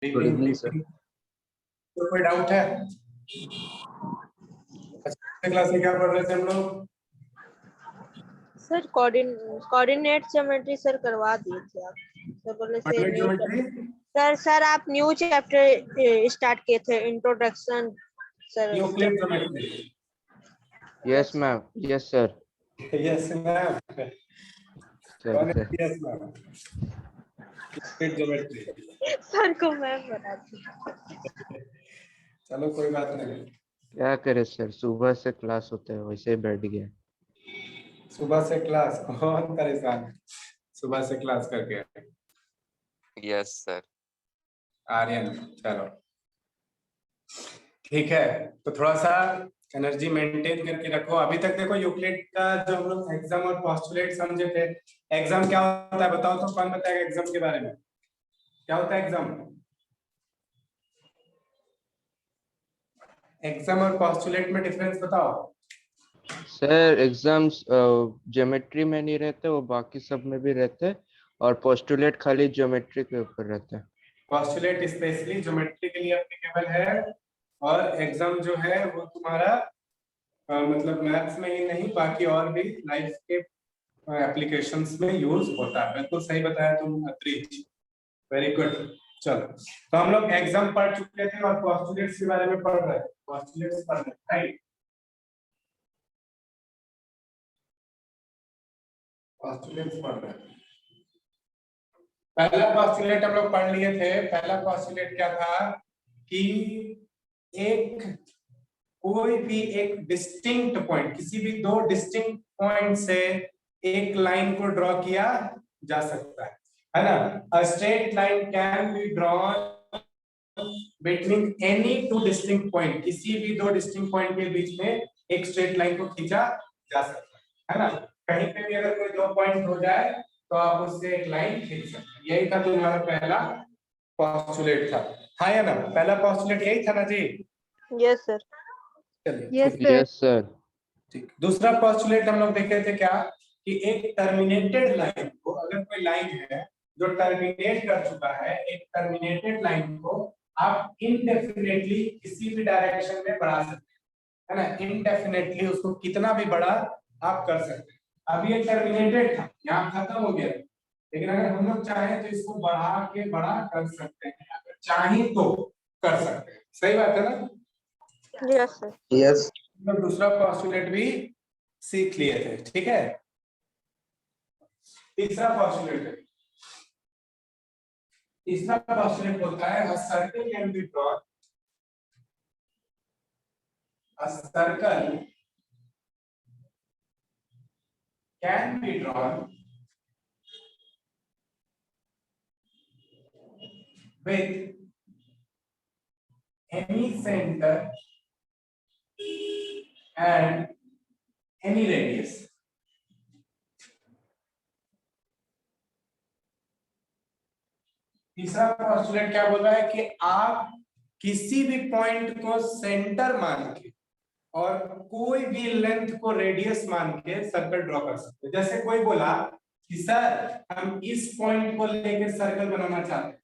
Good evening sir. तो कोई doubt है? क्लास में क्या पढ़ रहे थे हम लोग? सर कोऑर्डिनेट ज्योमेट्री सर करवा दिए थे आप। सर बोले से न्यू सर आप न्यू चैप्टर स्टार्ट किए थे, introduction sir. Euclid geometry. Yes ma'am, yes sir. Yes ma'am. Yes ma'am. Euclid geometry sir को मैम बता दी। चलो कोई बात नहीं। क्या करे सर, सुबह से क्लास होता है वैसे ही बैठ गया। सुबह से क्लास कौन परेशान है? सुबह से क्लास करके। Yes sir. आर्यन चलो ठीक है, तो थोड़ा सा एनर्जी मेंटेन करके रखो। अभी तक देखो यूक्लिड का जो हम लोग एग्जाम और पोस्टुलेट समझे थे। एग्जाम क्या होता है बताओ तो, कौन बताएगा एग्जाम के बारे में? क्या होता है एग्जाम? एग्जाम और पोस्टुलेट में डिफरेंस बताओ। सर एग्जाम्स ज्योमेट्री में नहीं रहते, वो बाकी सब में भी रहते, और पोस्टुलेट खाली ज्योमेट्री के ऊपर रहता है। पोस्टुलेट स्पेशली ज्योमेट्री के लिए एप्लीकेबल है, और एग्जाम जो है वो तुम्हारा मतलब मैथ्स में ही नहीं बाकी और भी लाइफ के एप्लीकेशंस में यूज होता है। बिल्कुल सही बताया तुम अत्रिज, वेरी गुड। चलो तो हम लोग एग्जाम पढ़ चुके थे और पोस्टुलेट्स के बारे में पढ़ रहे हैं। पोस्टुलेट्स पढ़ रहे हैं, राइट? पोस्टुलेट्स पढ़ रहे हैं। पहला पोस्टुलेट हम लोग पढ़ लिए थे। पहला पोस्टुलेट क्या था कि एक कोई भी एक डिस्टिंक्ट पॉइंट, किसी भी दो डिस्टिंक्ट पॉइंट से एक लाइन को ड्रॉ किया जा सकता है ना? अ straight line can be drawn between any two distinct point. किसी भी दो डिस्टिंक्ट पॉइंट के बीच में एक स्ट्रेट लाइन को खींचा जा सकता है ना? कहीं पे भी अगर कोई दो पॉइंट हो जाए तो आप उससे एक लाइन खींच सकते हैं। यही था तुम्हारा पहला पोस्टुलेट था, हाँ या ना? पहला पोस्टुलेट यही था ना जी? Yes sir. Yes sir. ठीक। दूसरा पोस्टुलेट हम लोग देखे थे क्या कि एक टर्मिनेटेड लाइन को, अगर कोई लाइन है जो टर्मिनेट कर चुका है, एक टर्मिनेटेड लाइन को आप इनडेफिनेटली किसी भी डायरेक्शन में बढ़ा सकते हैं, है ना? इनडेफिनेटली उसको कितना भी बड़ा आप कर सकते हैं। अभी ये टर्मिनेटेड था, यहाँ खत्म हो गया, लेकिन अगर हम लोग चाहें तो इसको बढ़ा के बड़ा कर सकते हैं, अगर चाहें तो कर सकते हैं। सही बात है ना? Yes sir. यस। तो दूसरा पोस्टुलेट भी सीख लिए थे, ठीक है? तीसरा पोस्टुलेट होता है a circle can be drawn, a circle can be drawn with any center and any radius. तीसरा पोस्टुलेट क्या बोल रहा है कि आप किसी भी पॉइंट को सेंटर मान के और कोई भी लेंथ को रेडियस मान के सर्कल ड्रॉ कर सकते हैं। जैसे कोई बोला कि सर हम इस पॉइंट को लेकर सर्कल बनाना चाहते हैं,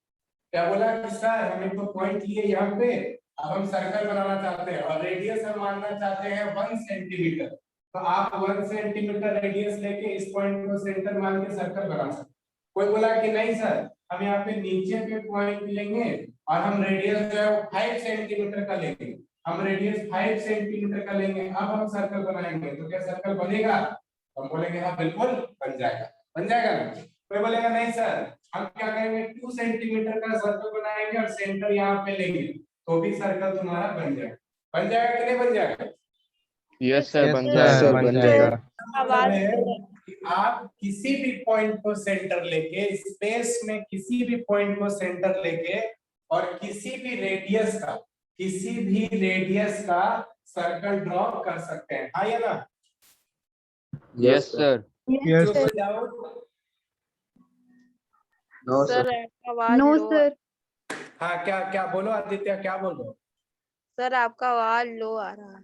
क्या बोला कि सर हम एक तो पॉइंट लिए यहाँ पे, अब हम सर्कल बनाना चाहते हैं और रेडियस हम मानना चाहते हैं 1 सेंटीमीटर, तो आप 1 सेंटीमीटर रेडियस लेके इस पॉइंट को सेंटर मान के सर्कल बना सकते हैं। कोई बोला कि नहीं सर हम यहाँ पे नीचे पे पॉइंट लेंगे और हम रेडियस जो है वो 5 सेंटीमीटर का लेंगे, हम रेडियस 5 सेंटीमीटर का लेंगे, अब हम सर्कल बनाएंगे, तो क्या सर्कल बनेगा? हम बोलेंगे हाँ बिल्कुल बन जाएगा, बन जाएगा ना? कोई बोलेगा नहीं सर हम क्या करेंगे 2 सेंटीमीटर का सर्कल बनाएंगे और सेंटर यहाँ पे लेंगे, तो भी सर्कल तुम्हारा बन जाएगा। बन जाएगा कि नहीं बन जाएगा? यस सर, बन जाएगा, बन जाएगा। कि आप किसी भी पॉइंट को सेंटर लेके, स्पेस में किसी भी पॉइंट को सेंटर लेके और किसी भी रेडियस का सर्कल ड्रॉ कर सकते हैं, हाँ या ना? Yes sir. Yes sir. No sir. No sir. हाँ क्या क्या बोलो आदित्य, क्या बोलो? सर आपका आवाज लो आ रहा है।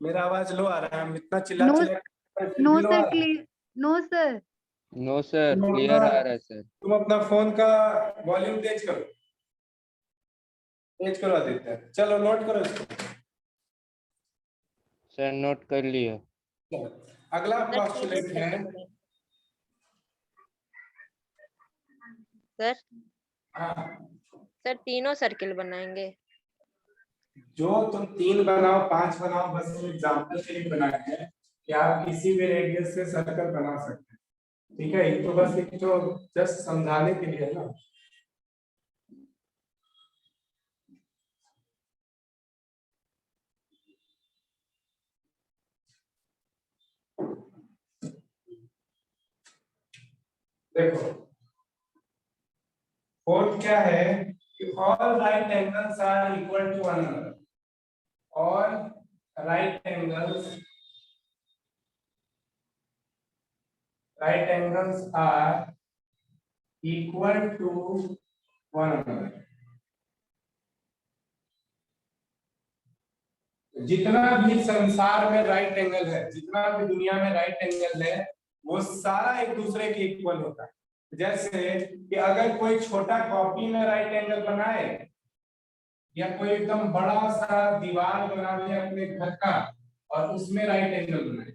मेरा आवाज लो आ रहा है? हम इतना चिल्ला नो चिल्ला sir, no sir. No sir, clear आ रहा है सर। तुम अपना फोन का वॉल्यूम तेज करो। चेंज करवा देते हैं। चलो नोट करो इसको। सर नोट कर लिया। चलो, अगला सर तीनों पोस्टुलेट है। circle बनाएंगे। सर हाँ, सर तीनों सर्किल बनाएंगे। जो तुम 3 बनाओ 5 बनाओ, बस एग्जांपल के लिए बनाया है कि आप किसी भी रेडियस से सर्कल बना सकते हैं। ठीक है, ये तो बस एक जो जस्ट समझाने के लिए है ना। देखो फोर्थ क्या है कि all right angles are equal to one another. और right angles are equal to one another. जितना भी संसार में राइट एंगल है, जितना भी दुनिया में राइट एंगल है, वो सारा एक दूसरे के इक्वल होता है। जैसे कि अगर कोई छोटा कॉपी में राइट एंगल बनाए, या कोई एकदम बड़ा सा दीवार बना दे अपने घर का और उसमें राइट एंगल बनाए,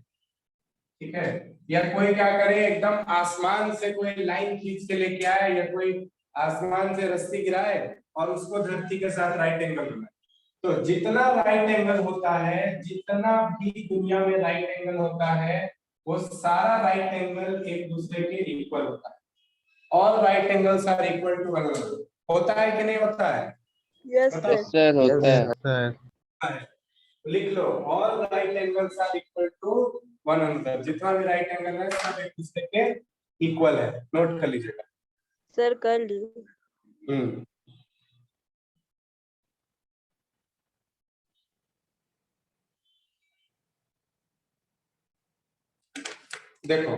ठीक है, या कोई क्या करे एकदम आसमान से कोई लाइन खींच के लेके आए, या कोई आसमान से रस्सी गिराए और उसको धरती के साथ राइट एंगल बनाए। तो जितना राइट एंगल होता है, जितना भी दुनिया में राइट एंगल होता है, वो सारा राइट एंगल एक दूसरे के इक्वल होता है। All right angles are equal to one another. होता है कि नहीं होता है? यस बताओ। सर। सर होता है। लिख लो, all right angles are equal to one another. जितना भी राइट एंगल है सब एक दूसरे के इक्वल है। नोट कर लीजिएगा। सर कर ली। देखो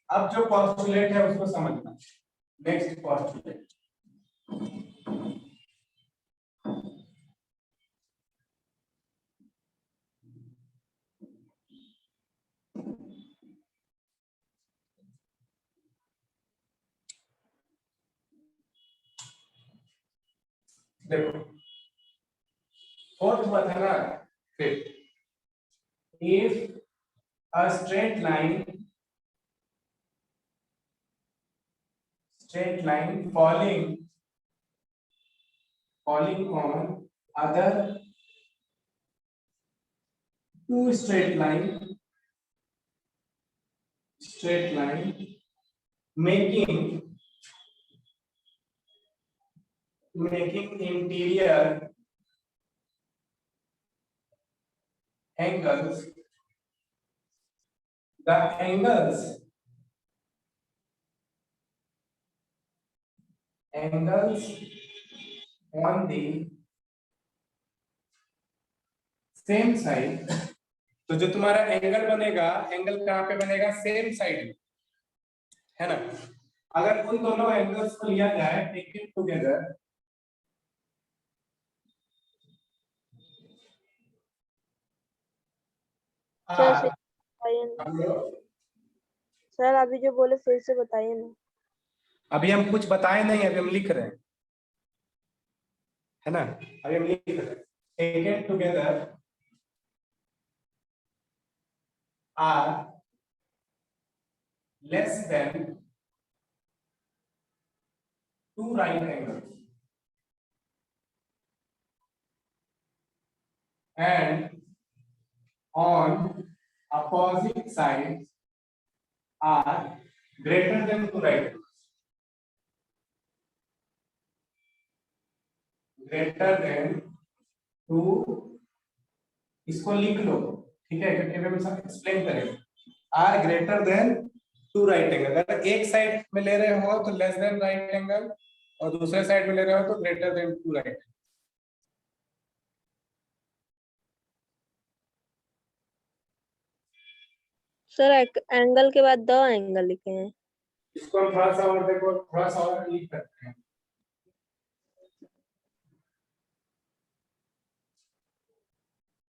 अब जो पोस्टुलेट है उसको समझना। नेक्स्ट पोस्टुलेट, देखो फोर्थ हुआ था ना, fifth. If a straight line falling on other two straight line making interior angles, the angles on the same side। तो जो तुम्हारा एंगल बनेगा, एंगल कहाँ पे बनेगा? सेम साइड में, है ना। अगर उन दोनों एंगल्स को लिया जाए टेकन टुगेदर, सर फिर बताइए ना। सर अभी जो बोले फिर से बताइए ना। अभी हम कुछ बताए नहीं, अभी हम लिख रहे हैं, है ना। अभी हम लिख रहे हैं। Taken together are less than two right angles and on opposite sides are greater than two right angles, greater than two। इसको लिख लो, ठीक है, क्योंकि हम सब एक्सप्लेन करेंगे। Are greater than two right angle. अगर एक साइड में ले रहे हो तो लेस देन राइट एंगल, और दूसरे साइड में ले रहे हो तो greater than two right. Sir angle के बाद दो एंगल लिखे हैं। इसको हम थोड़ा सा और देखो, थोड़ा सा और लिख सकते हैं।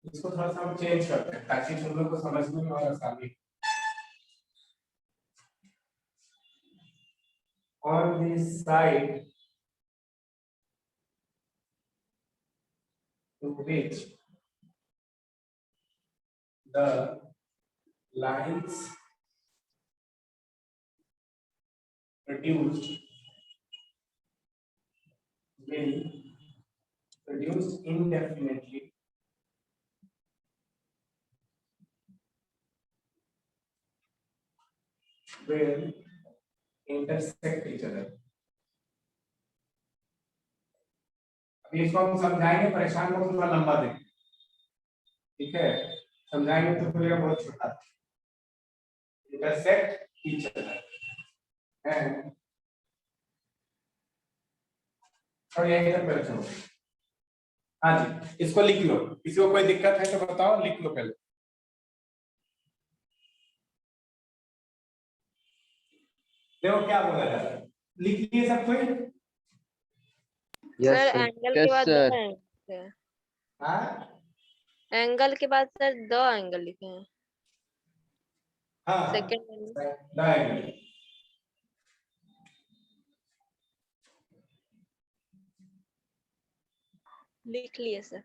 इसको थोड़ा सा हम चेंज करते हैं ताकि तुम लोग को समझने में और आसानी हो। On this side to which the lines produced will produce indefinitely will intersect each other. अभी इसको हम समझाएंगे, परेशान को थोड़ा लंबा देंगे, ठीक है? समझाएंगे तो खुलेगा बहुत छोटा। intersect each other and और यही तक पहले चलो। हाँ जी, इसको लिख लो, किसी को कोई दिक्कत है तो बताओ, लिख लो पहले। देखो क्या बोला जा रहा है, लिख लिए सब कोई? यस सर सर, एंगल के यस बाद सर। दो एंगल, हाँ एंगल के बाद सर दो एंगल लिखे हैं। हाँ, सेकंड डायगोनल लिख लिए सर।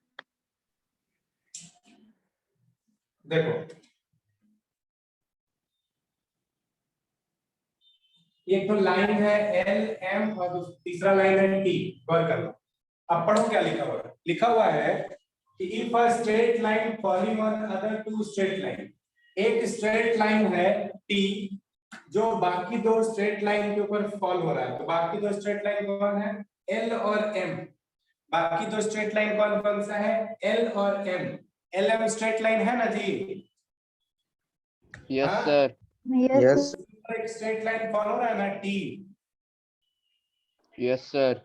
देखो एक तो लाइन है एल एम और तीसरा लाइन है टी, गौर कर लो। अब पढ़ो क्या लिखा हुआ है। लिखा हुआ है कि if a straight line falling on other two straight line, एक स्ट्रेट लाइन है टी जो बाकी दो स्ट्रेट लाइन के ऊपर फॉल हो रहा है। तो बाकी दो स्ट्रेट लाइन कौन है? एल और एम। बाकी दो स्ट्रेट लाइन कौन कौन सा है? एल और M. L M straight line है ना जी? यस हाँ? सर। यस एक स्ट्रेट लाइन फॉलो हो रहा है ना टी। Yes sir.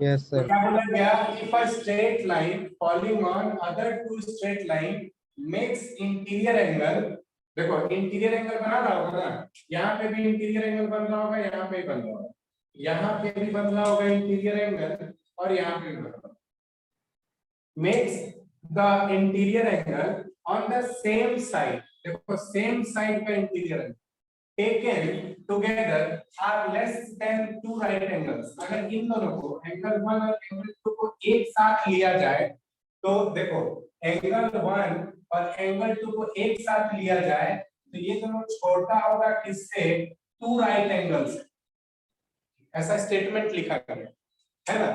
यस तो सर क्या बोला गया? If a straight line falling on other two straight line makes interior angle, देखो इंटीरियर एंगल बना रहा होगा ना, यहाँ पे भी इंटीरियर एंगल बन रहा होगा, यहाँ पे भी बन रहा होगा, यहाँ पे भी बन रहा होगा इंटीरियर एंगल और यहाँ पे भी बन रहा होगा। Makes the interior angle on the same side, देखो सेम साइड का interior angle taken together are less than two right angles। अगर इन दोनों को एंगल 1 और एंगल 2 को एक साथ लिया जाए तो देखो एंगल 1 और एंगल 2 को एक साथ लिया जाए तो ये दोनों छोटा होगा किससे? Two right angles. ऐसा स्टेटमेंट लिखा गया है ना।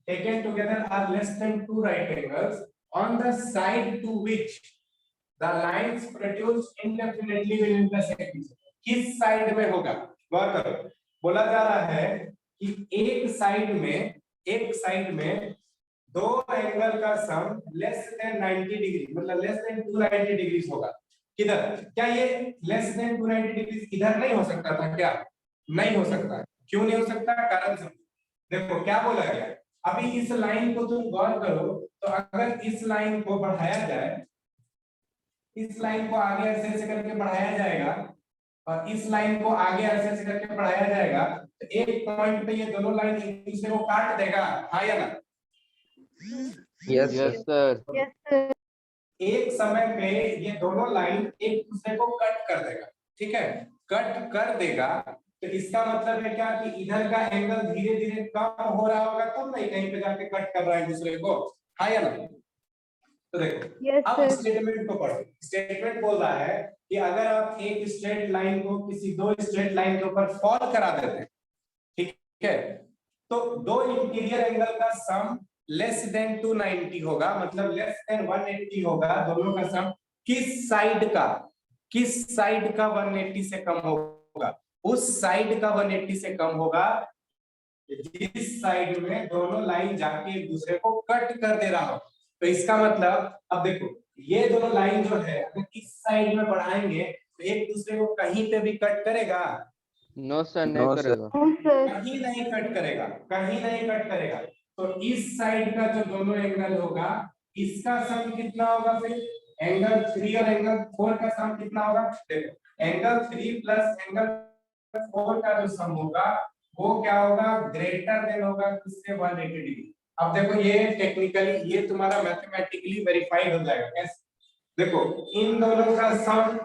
taken together are less than two right angles on the side to which the lines produced indefinitely will intersect each other। किस साइड में होगा? गौर करो, बोला जा रहा है कि एक साइड में दो एंगल का सम लेस देन 90 डिग्री, मतलब लेस देन 290 डिग्री होगा। किधर? क्या ये लेस देन 290 डिग्री इधर नहीं हो सकता था क्या? नहीं हो सकता। क्यों नहीं हो सकता? कारण समझो। देखो क्या बोला गया, अभी इस लाइन को तुम गौर करो तो अगर इस लाइन को बढ़ाया जाए, इस लाइन को आगे ऐसे ऐसे करके बढ़ाया जाएगा और इस लाइन को आगे ऐसे ऐसे करके बढ़ाया जाएगा तो एक पॉइंट पे ये दोनों लाइन एक दूसरे को काट देगा, हाँ या ना? Yes sir. एक समय पे ये दोनों लाइन एक दूसरे को कट कर देगा, ठीक है? कट कर देगा तो इसका मतलब है क्या कि इधर का एंगल धीरे धीरे कम हो रहा होगा, तब नहीं कहीं पे जाके कट कर रहा है दूसरे को, हाँ या ना? तो देखो अब स्टेटमेंट को पढ़ो। स्टेटमेंट बोल रहा है कि अगर आप एक स्ट्रेट लाइन को किसी दो स्ट्रेट लाइन के ऊपर फॉल करा देते हैं, ठीक है, तो दो इंटीरियर एंगल का सम लेस देन 290 होगा, मतलब लेस देन 180 होगा। दोनों का सम किस साइड का 180 से कम होगा? उस साइड का 180 से कम होगा जिस साइड में दोनों लाइन जाके एक दूसरे को कट कर दे रहा हो। तो इसका मतलब अब देखो ये दोनों लाइन जो है अगर इस साइड में बढ़ाएंगे तो एक दूसरे को कहीं पे भी कट करेगा? नो सर, नहीं करेगा। कहीं नहीं कट करेगा, कहीं नहीं कट करेगा। तो इस साइड का जो दोनों एंगल होगा इसका सम कितना होगा? फिर एंगल 3 और एंगल 4 का सम कितना होगा? देखो एंगल 3 प्लस एंगल 4 का जो सम होगा वो क्या होगा? ग्रेटर देन होगा किससे? 180 डिग्री। अब देखो ये टेक्निकली ये तुम्हारा मैथमेटिकली वेरीफाइड हो जाएगा। कैसे? देखो इन दोनों का सम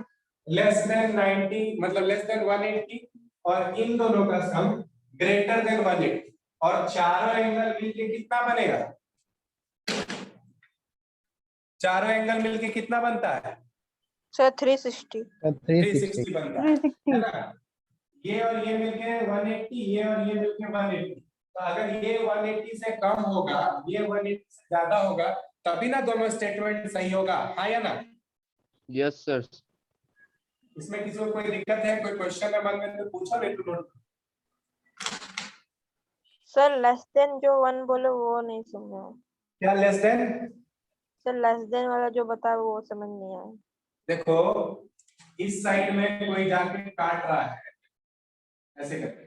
लेस देन 90 मतलब लेस देन 180 और इन दोनों का सम ग्रेटर देन 180 और चारों एंगल मिलके कितना बनेगा? चारों एंगल मिलके कितना बनता है? सर 360। 360 बनता है 360 है ना? ये और ये मिलके 180, ये और ये मिलके 180। तो अगर ये 180 से कम होगा, ये 180 से ज्यादा होगा, तभी ना दोनों स्टेटमेंट सही होगा, हाँ या ना? Yes sir. इसमें किसी को कोई दिक्कत है, कोई क्वेश्चन है मन में तो पूछो, नहीं तो नोट। सर लेस देन जो 1 बोले वो नहीं समझा। क्या less than? Sir less than वाला जो बताया वो समझ नहीं आया। देखो इस साइड में कोई जाके काट रहा है ऐसे करके,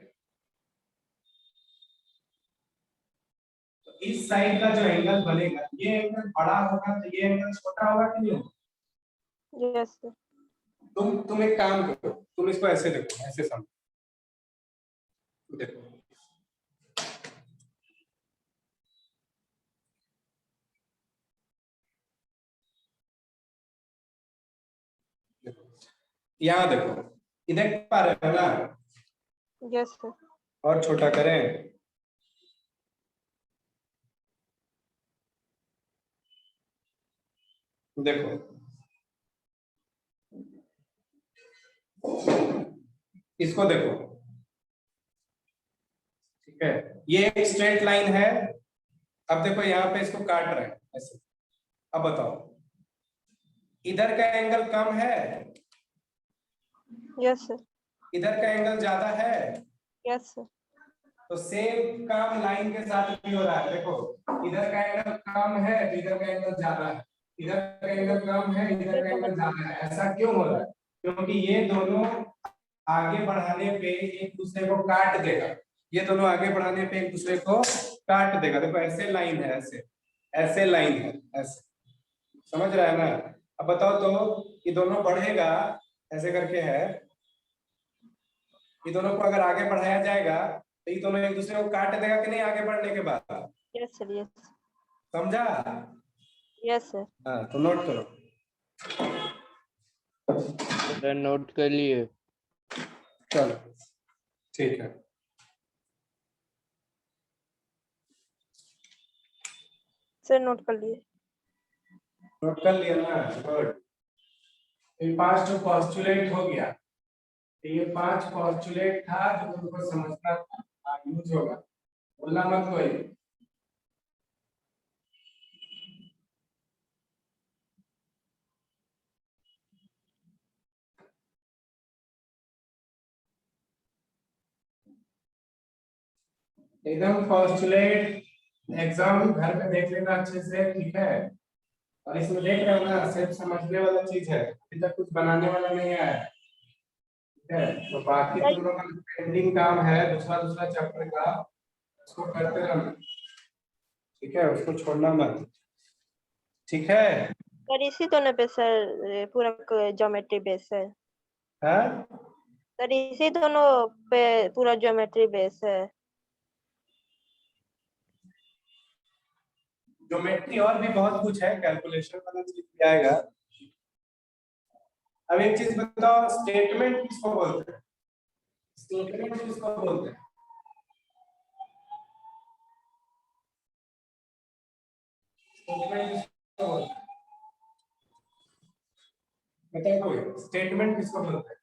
तो इस साइड का जो एंगल बनेगा, ये एंगल बड़ा होगा तो ये एंगल छोटा होगा कि नहीं होगा? Yes sir. तुम एक काम करो, तुम इसको ऐसे देखो, ऐसे समझो, देखो यहाँ देखो, इधर देख पा रहे हो ना? Yes sir. और छोटा करें, देखो इसको देखो, ठीक है, ये एक स्ट्रेट लाइन है। अब देखो यहाँ पे इसको काट रहे हैं ऐसे। अब बताओ इधर का एंगल कम है, यस सर। इधर का एंगल ज्यादा है, यस सर। तो सेम काम लाइन के साथ भी हो रहा है। देखो इधर का एंगल कम है तो इधर का एंगल ज्यादा है, इधर का एंगल कम है इधर का एंगल ज्यादा है। ऐसा क्यों हो रहा है? क्योंकि ये दोनों आगे बढ़ाने पे एक दूसरे को काट देगा, ये दोनों आगे बढ़ाने पे एक दूसरे को काट देगा। देखो ऐसे लाइन है, ऐसे ऐसे लाइन है, ऐसे, समझ रहा है ना? अब बताओ तो ये दोनों बढ़ेगा ऐसे करके है, ये दोनों को अगर आगे बढ़ाया जाएगा तो ये दोनों एक दूसरे को काट देगा कि नहीं आगे बढ़ने के बाद? Yes sir. यस। समझा? Yes sir. हाँ तो नोट करो। सर नोट कर लिए। चलो ठीक है। सर नोट कर लिए। नोट कर लिया ना? गुड। ये 5 तो पोस्टुलेट हो गया, तो ये 5 पोस्टुलेट था जो तुमको समझना था, यूज होगा, बोलना मत कोई। एकदम पोस्टुलेट एग्जाम घर में देख लेना अच्छे से, ठीक है? और इसमें देख रहे हो ना, सिर्फ समझने वाला चीज है, अभी तक कुछ बनाने वाला नहीं है, ठीक है? तो बाकी तुम लोग का पेंडिंग काम है दूसरा दूसरा चैप्टर का, उसको करते रहना, ठीक है? उसको छोड़ना मत, ठीक है? सर इसी दोनों पे सर पूरा ज्योमेट्री बेस है। हाँ सर इसी दोनों पे पूरा ज्योमेट्री बेस है। ज्योमेट्री और भी बहुत कुछ है, कैलकुलेशन वाला चीज भी आएगा। अब एक चीज बताओ, स्टेटमेंट किसको बोलते हैं? स्टेटमेंट किसको बोलते हैं? स्टेटमेंट किसको बोलते हैं? बताओ कोई, स्टेटमेंट किसको बोलते हैं?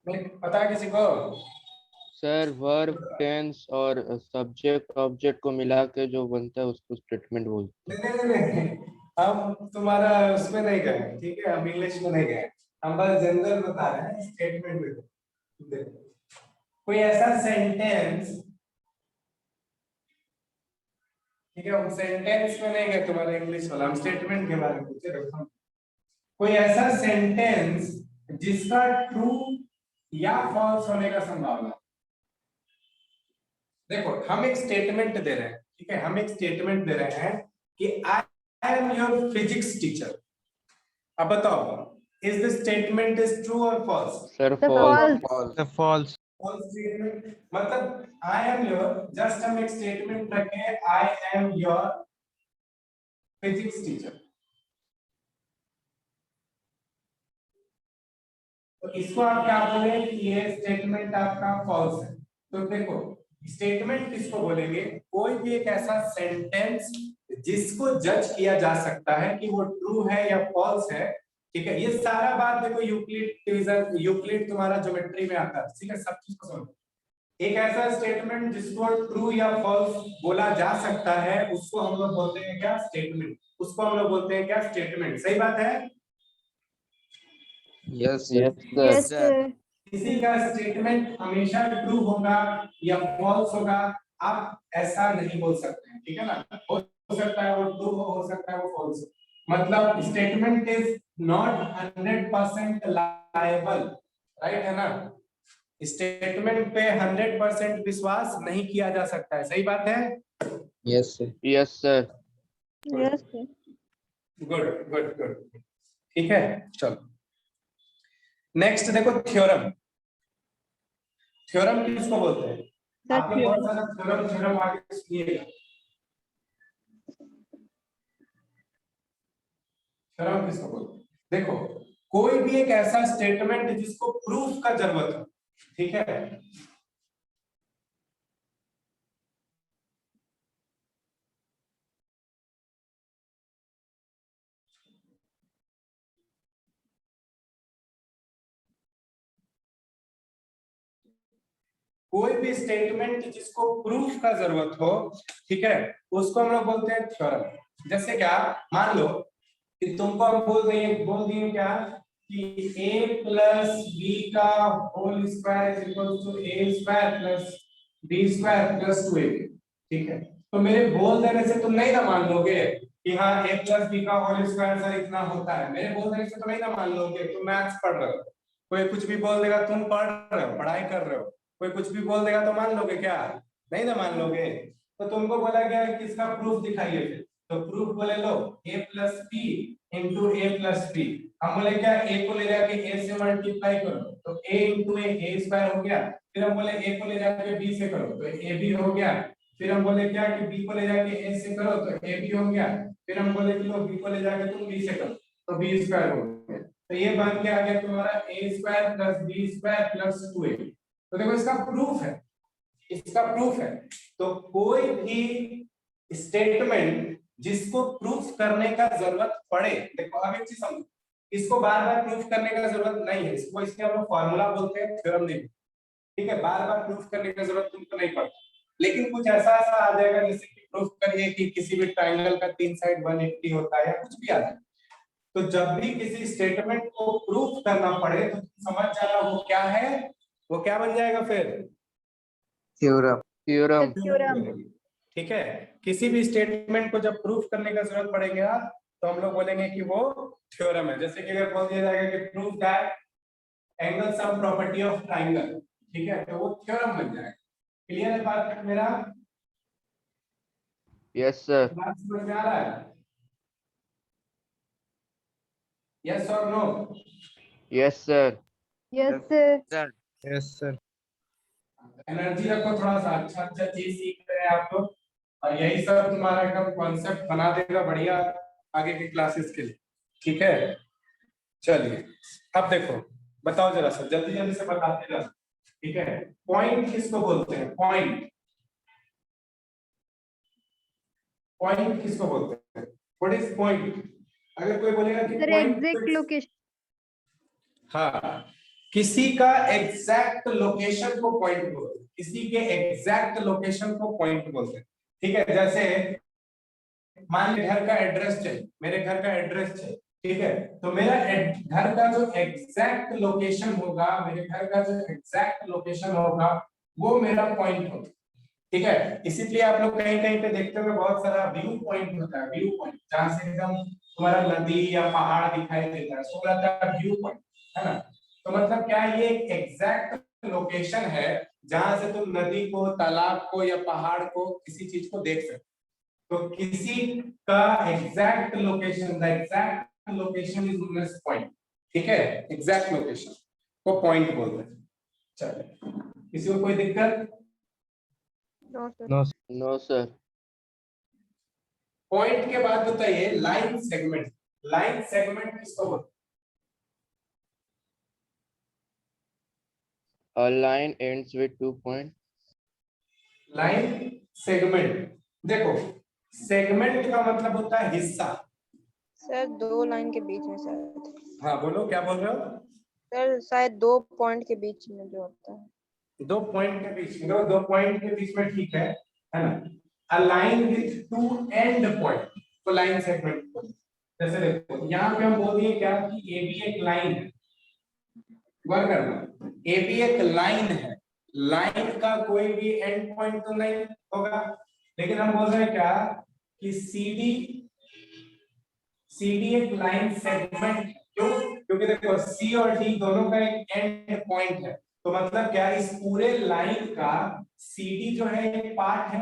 नहीं पता है किसी को? सर वर्ब टेंस और सब्जेक्ट ऑब्जेक्ट को मिला के जो बनता है उसको स्टेटमेंट बोलते हैं। नहीं, हम तुम्हारा उसमें नहीं गए, ठीक है? हम इंग्लिश में नहीं गए, हम बस जनरल बता रहे हैं स्टेटमेंट में। कोई ऐसा सेंटेंस, ठीक है, हम सेंटेंस में नहीं गए तुम्हारे इंग्लिश वाला, हम स्टेटमेंट के बारे में पूछ रहे हैं। कोई ऐसा सेंटेंस जिसका ट्रू या फॉल्स होने का संभावना। देखो हम एक स्टेटमेंट दे रहे हैं, ठीक है? हम एक स्टेटमेंट दे रहे हैं कि I am your physics teacher. अब बताओ is the statement is true और false? Sir false. False. False. False statement मतलब आई एम योर, जस्ट हम एक स्टेटमेंट रखे I am your physics teacher, तो इसको आप क्या बोले कि ये स्टेटमेंट आपका फॉल्स है। तो देखो स्टेटमेंट किसको बोलेंगे? कोई भी एक ऐसा सेंटेंस जिसको जज किया जा सकता है कि वो ट्रू है या फॉल्स है। ठीक है, ये सारा बात देखो यूक्लिड डिवीजन, यूक्लिड तुम्हारा ज्योमेट्री में आता है। ठीक है, सब चीज को समझो। एक ऐसा स्टेटमेंट जिसको ट्रू या फॉल्स बोला जा सकता है उसको हम लोग बोलते हैं क्या? स्टेटमेंट। उसको हम लोग बोलते हैं क्या? स्टेटमेंट। सही बात है? Yes, sir. Yes, sir. Yes, sir. किसी का स्टेटमेंट हमेशा ट्रू होगा या फॉल्स होगा, आप ऐसा नहीं बोल सकते हैं। ठीक है ना? हो सकता है वो ट्रू हो सकता है वो फॉल्स हो। मतलब statement is not 100% liable. Right है ना? स्टेटमेंट पे 100% विश्वास नहीं किया जा सकता है। सही बात है? Yes, sir. Yes, sir. Yes, sir. Good good good. ठीक है, चलो नेक्स्ट देखो, थ्योरम। थ्योरम किसको बोलते हैं? आप लोग बहुत सारा थ्योरम थ्योरम आगे सुनिएगा। थ्योरम किसको बोलते हैं? देखो, कोई भी एक ऐसा स्टेटमेंट जिसको प्रूफ का जरूरत हो। ठीक है, कोई भी स्टेटमेंट जिसको प्रूफ का जरूरत हो, ठीक है, उसको हम लोग बोलते हैं थ्योरम। जैसे क्या, मान लो कि तुमको हम बोल दिए क्या कि a प्लस बी का whole square is equal to a square plus b square plus 2ab। ठीक है, तो मेरे बोल देने से तुम नहीं ना मान लोगे कि हाँ a प्लस बी का होल स्क्वायर सर इतना होता है। मेरे बोल देने से तो नहीं ना मान लोगे, तुम मैथ्स पढ़ रहे हो। कोई कुछ भी बोल देगा, तुम पढ़ रहे हो, पढ़ाई कर रहे हो, कोई कुछ भी बोल देगा तो मान लोगे क्या? नहीं ना मान लोगे। तो तुमको बोला गया कि इसका प्रूफ दिखाइए। फिर तो प्रूफ बोले लो a plus B into A plus B. हम बोले क्या, a को ले जाके a से मल्टीप्लाई करो तो a इंटू ए स्क्वायर हो गया। फिर हम बोले a को ले जाके b से करो तो a b हो गया। फिर हम बोले क्या कि b को ले जाके a से करो तो a b हो गया। फिर हम बोले कि लो b को ले जाके तुम b से करो तो b स्क्वायर हो गया। तो ये बन के आ गया तुम्हारा a square plus b square plus 2a। तो देखो इसका प्रूफ है, इसका प्रूफ है। तो कोई भी स्टेटमेंट जिसको प्रूफ करने का जरूरत पड़े, देखो अब एक चीज समझो, इसको बार बार प्रूफ करने का जरूरत नहीं है, इसको इसके हम लोग फॉर्मूला बोलते हैं, थ्योरम नहीं। ठीक है, बार बार प्रूफ करने का जरूरत तुमको नहीं पड़ता। लेकिन कुछ ऐसा ऐसा आ जाएगा जैसे कि प्रूफ करिए कि किसी भी ट्रायंगल का 3 साइड 180 होता है या कुछ भी आ जाए। तो जब भी किसी स्टेटमेंट को प्रूफ करना पड़े तो तुम समझ जाना वो क्या है, वो क्या बन जाएगा फिर? Theorem. Theorem. Theorem. ठीक है, किसी भी स्टेटमेंट को जब प्रूफ करने का जरूरत पड़ेगा तो हम लोग बोलेंगे कि वो थ्योरम है। जैसे कि अगर बोल दिया जाएगा कि proof that angle sum property of triangle, ठीक है, तो वो थ्योरम बन जाएगा। क्लियर है बात मेरा? Yes, sir. बात समझ में आ रहा है? यस और no? Yes, sir. Yes, sir. Yes, sir. Energy रखो थोड़ा सा, अच्छा अच्छा चीज सीख रहे हैं आप लोग, और यही सब तुम्हारा एकदम कॉन्सेप्ट बना देगा बढ़िया आगे की क्लासेस के लिए। ठीक है, चलिए अब देखो, बताओ जरा सा जल्दी जल्दी से बताते जाओ। ठीक है, पॉइंट किसको बोलते हैं? पॉइंट, पॉइंट किसको बोलते हैं? What is point? अगर कोई बोलेगा कि Sir, पॉइंट, exact location. हाँ, किसी का एग्जैक्ट लोकेशन को पॉइंट बोलते हैं, किसी के एग्जैक्ट लोकेशन को पॉइंट बोलते हैं। ठीक है, जैसे मान लीजिए घर का एड्रेस चाहिए, मेरे घर का एड्रेस चाहिए। ठीक है, तो मेरा घर का जो एग्जैक्ट लोकेशन होगा, मेरे घर का जो एग्जैक्ट लोकेशन होगा वो मेरा पॉइंट होगा। ठीक है, इसीलिए आप लोग कहीं कहीं पे देखते होंगे बहुत सारा व्यू पॉइंट होता है, व्यू पॉइंट जहां से एकदम तुम्हारा नदी या पहाड़ दिखाई देता है, उसको कहता है व्यू पॉइंट, है ना? तो मतलब क्या, ये एक एग्जैक्ट लोकेशन है जहां से तुम नदी को, तालाब को या पहाड़ को, किसी चीज को देख सकते। तो किसी का exact location, the exact location is known as point. ठीक है, एग्जैक्ट लोकेशन को पॉइंट बोलते हैं। चलिए, किसी को कोई दिक्कत? No, sir. No, sir. No, sir. Point के बाद बताइए लाइन सेगमेंट। लाइन सेगमेंट किसको बोलते हैं? A line ends with 2 points. Line segment. देखो सेगमेंट का मतलब होता है हिस्सा। सर 2 लाइन के बीच में शायद। हाँ बोलो क्या बोल रहे हो? सर शायद 2 पॉइंट के बीच में जो होता है। 2 पॉइंट के बीच में, 2 पॉइंट के बीच में, ठीक है ना? A line with 2 and point, तो लाइन सेगमेंट। जैसे देखो यहाँ पे हम बोल दिए क्या कि ए बी एक लाइन है, गौर करना, ए बी एक लाइन है, लाइन का कोई भी एंड पॉइंट तो नहीं होगा, लेकिन हम बोल रहे हैं क्या कि CD एक लाइन सेगमेंट। क्यों? क्योंकि देखो C और D दोनों का एक एंड पॉइंट है, तो मतलब क्या इस पूरे लाइन का CD जो है एक पार्ट है,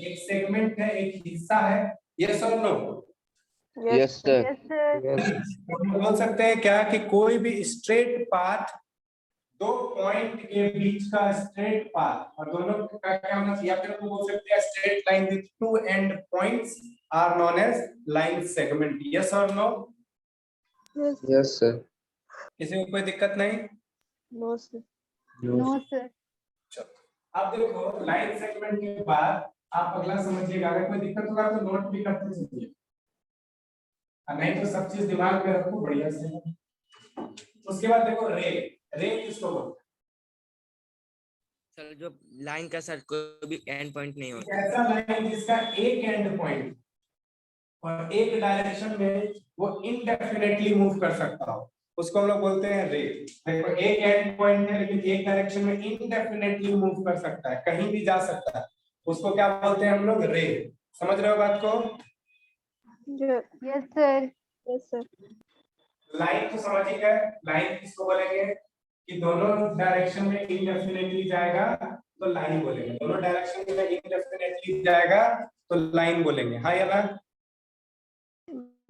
एक सेगमेंट है, एक हिस्सा है। यस और no? Yes sir. Yes, sir. Yes. हम बोल सकते हैं क्या कि कोई भी स्ट्रेट पाथ, 2 पॉइंट के बीच का स्ट्रेट पाथ, और दोनों का क्या होना चाहिए, या फिर हम बोल सकते हैं straight line with 2 and points are known as line segment. Yes और नो? Yes, sir. किसी को कोई दिक्कत नहीं? No sir. No, sir. चलो अब देखो लाइन सेगमेंट के बाद आप अगला समझिएगा, अगर कोई दिक्कत होगा तो नोट भी करते चलिए, नहीं तो सब चीज दिमाग में रखो बढ़िया से। उसके बाद देखो रे, रे किसको बोलते सर जो लाइन का सर कोई भी एंड पॉइंट नहीं हैं? होता। ऐसा लाइन जिसका एक एंड पॉइंट और एक डायरेक्शन में वो इनडेफिनेटली मूव कर सकता हो, उसको हम लोग बोलते हैं रे। देखो एक एंड पॉइंट है लेकिन एक डायरेक्शन में इनडेफिनेटली मूव कर सकता है, कहीं भी जा सकता है, उसको क्या बोलते हैं हम लोग? रे। समझ रहे हो बात को? Yes, sir. Yes sir. Line तो समझ ही गए, लाइन किसको बोलेंगे कि दोनों डायरेक्शन में इनडेफिनेटली जाएगा तो लाइन बोलेंगे, दोनों डायरेक्शन में इनडेफिनेटली जाएगा तो लाइन बोलेंगे। हाँ या ना?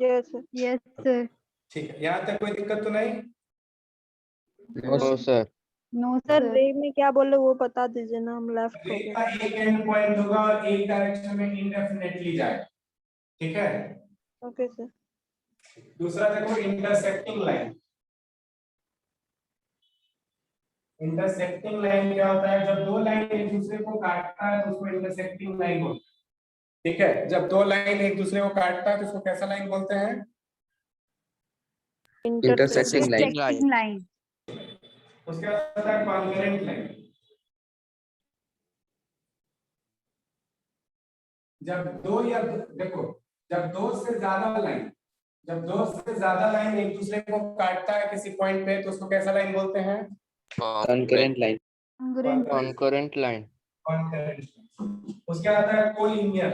Yes sir. Yes, sir. ठीक है, यहाँ तक कोई दिक्कत तो नहीं? No sir. No, sir sir. Ray में क्या बोले वो बता दीजिए ना, हम लेफ्ट हो रे गए। का एक एंड पॉइंट होगा और एक डायरेक्शन में इनडेफिनेटली जाएगा, ठीक है? Okay sir. दूसरा देखो इंटरसेक्टिंग लाइन। इंटरसेक्टिंग लाइन क्या होता है? जब 2 लाइन एक दूसरे को काटता है तो उसको इंटरसेक्टिंग लाइन बोलते हैं, ठीक है? जब 2 लाइन एक दूसरे को काटता है तो उसको कैसा लाइन बोलते हैं? Intersecting line. Intersecting line. उसके बाद आता है कॉन्करेंट लाइन। जब दो या देखो जब 2 से ज्यादा लाइन, जब 2 से ज्यादा लाइन एक दूसरे को काटता है किसी पॉइंट पे तो उसको कैसा लाइन बोलते हैं? Concurrent line. Congruent. Concurrent line. Concurrent. उसके बाद आता है collinear.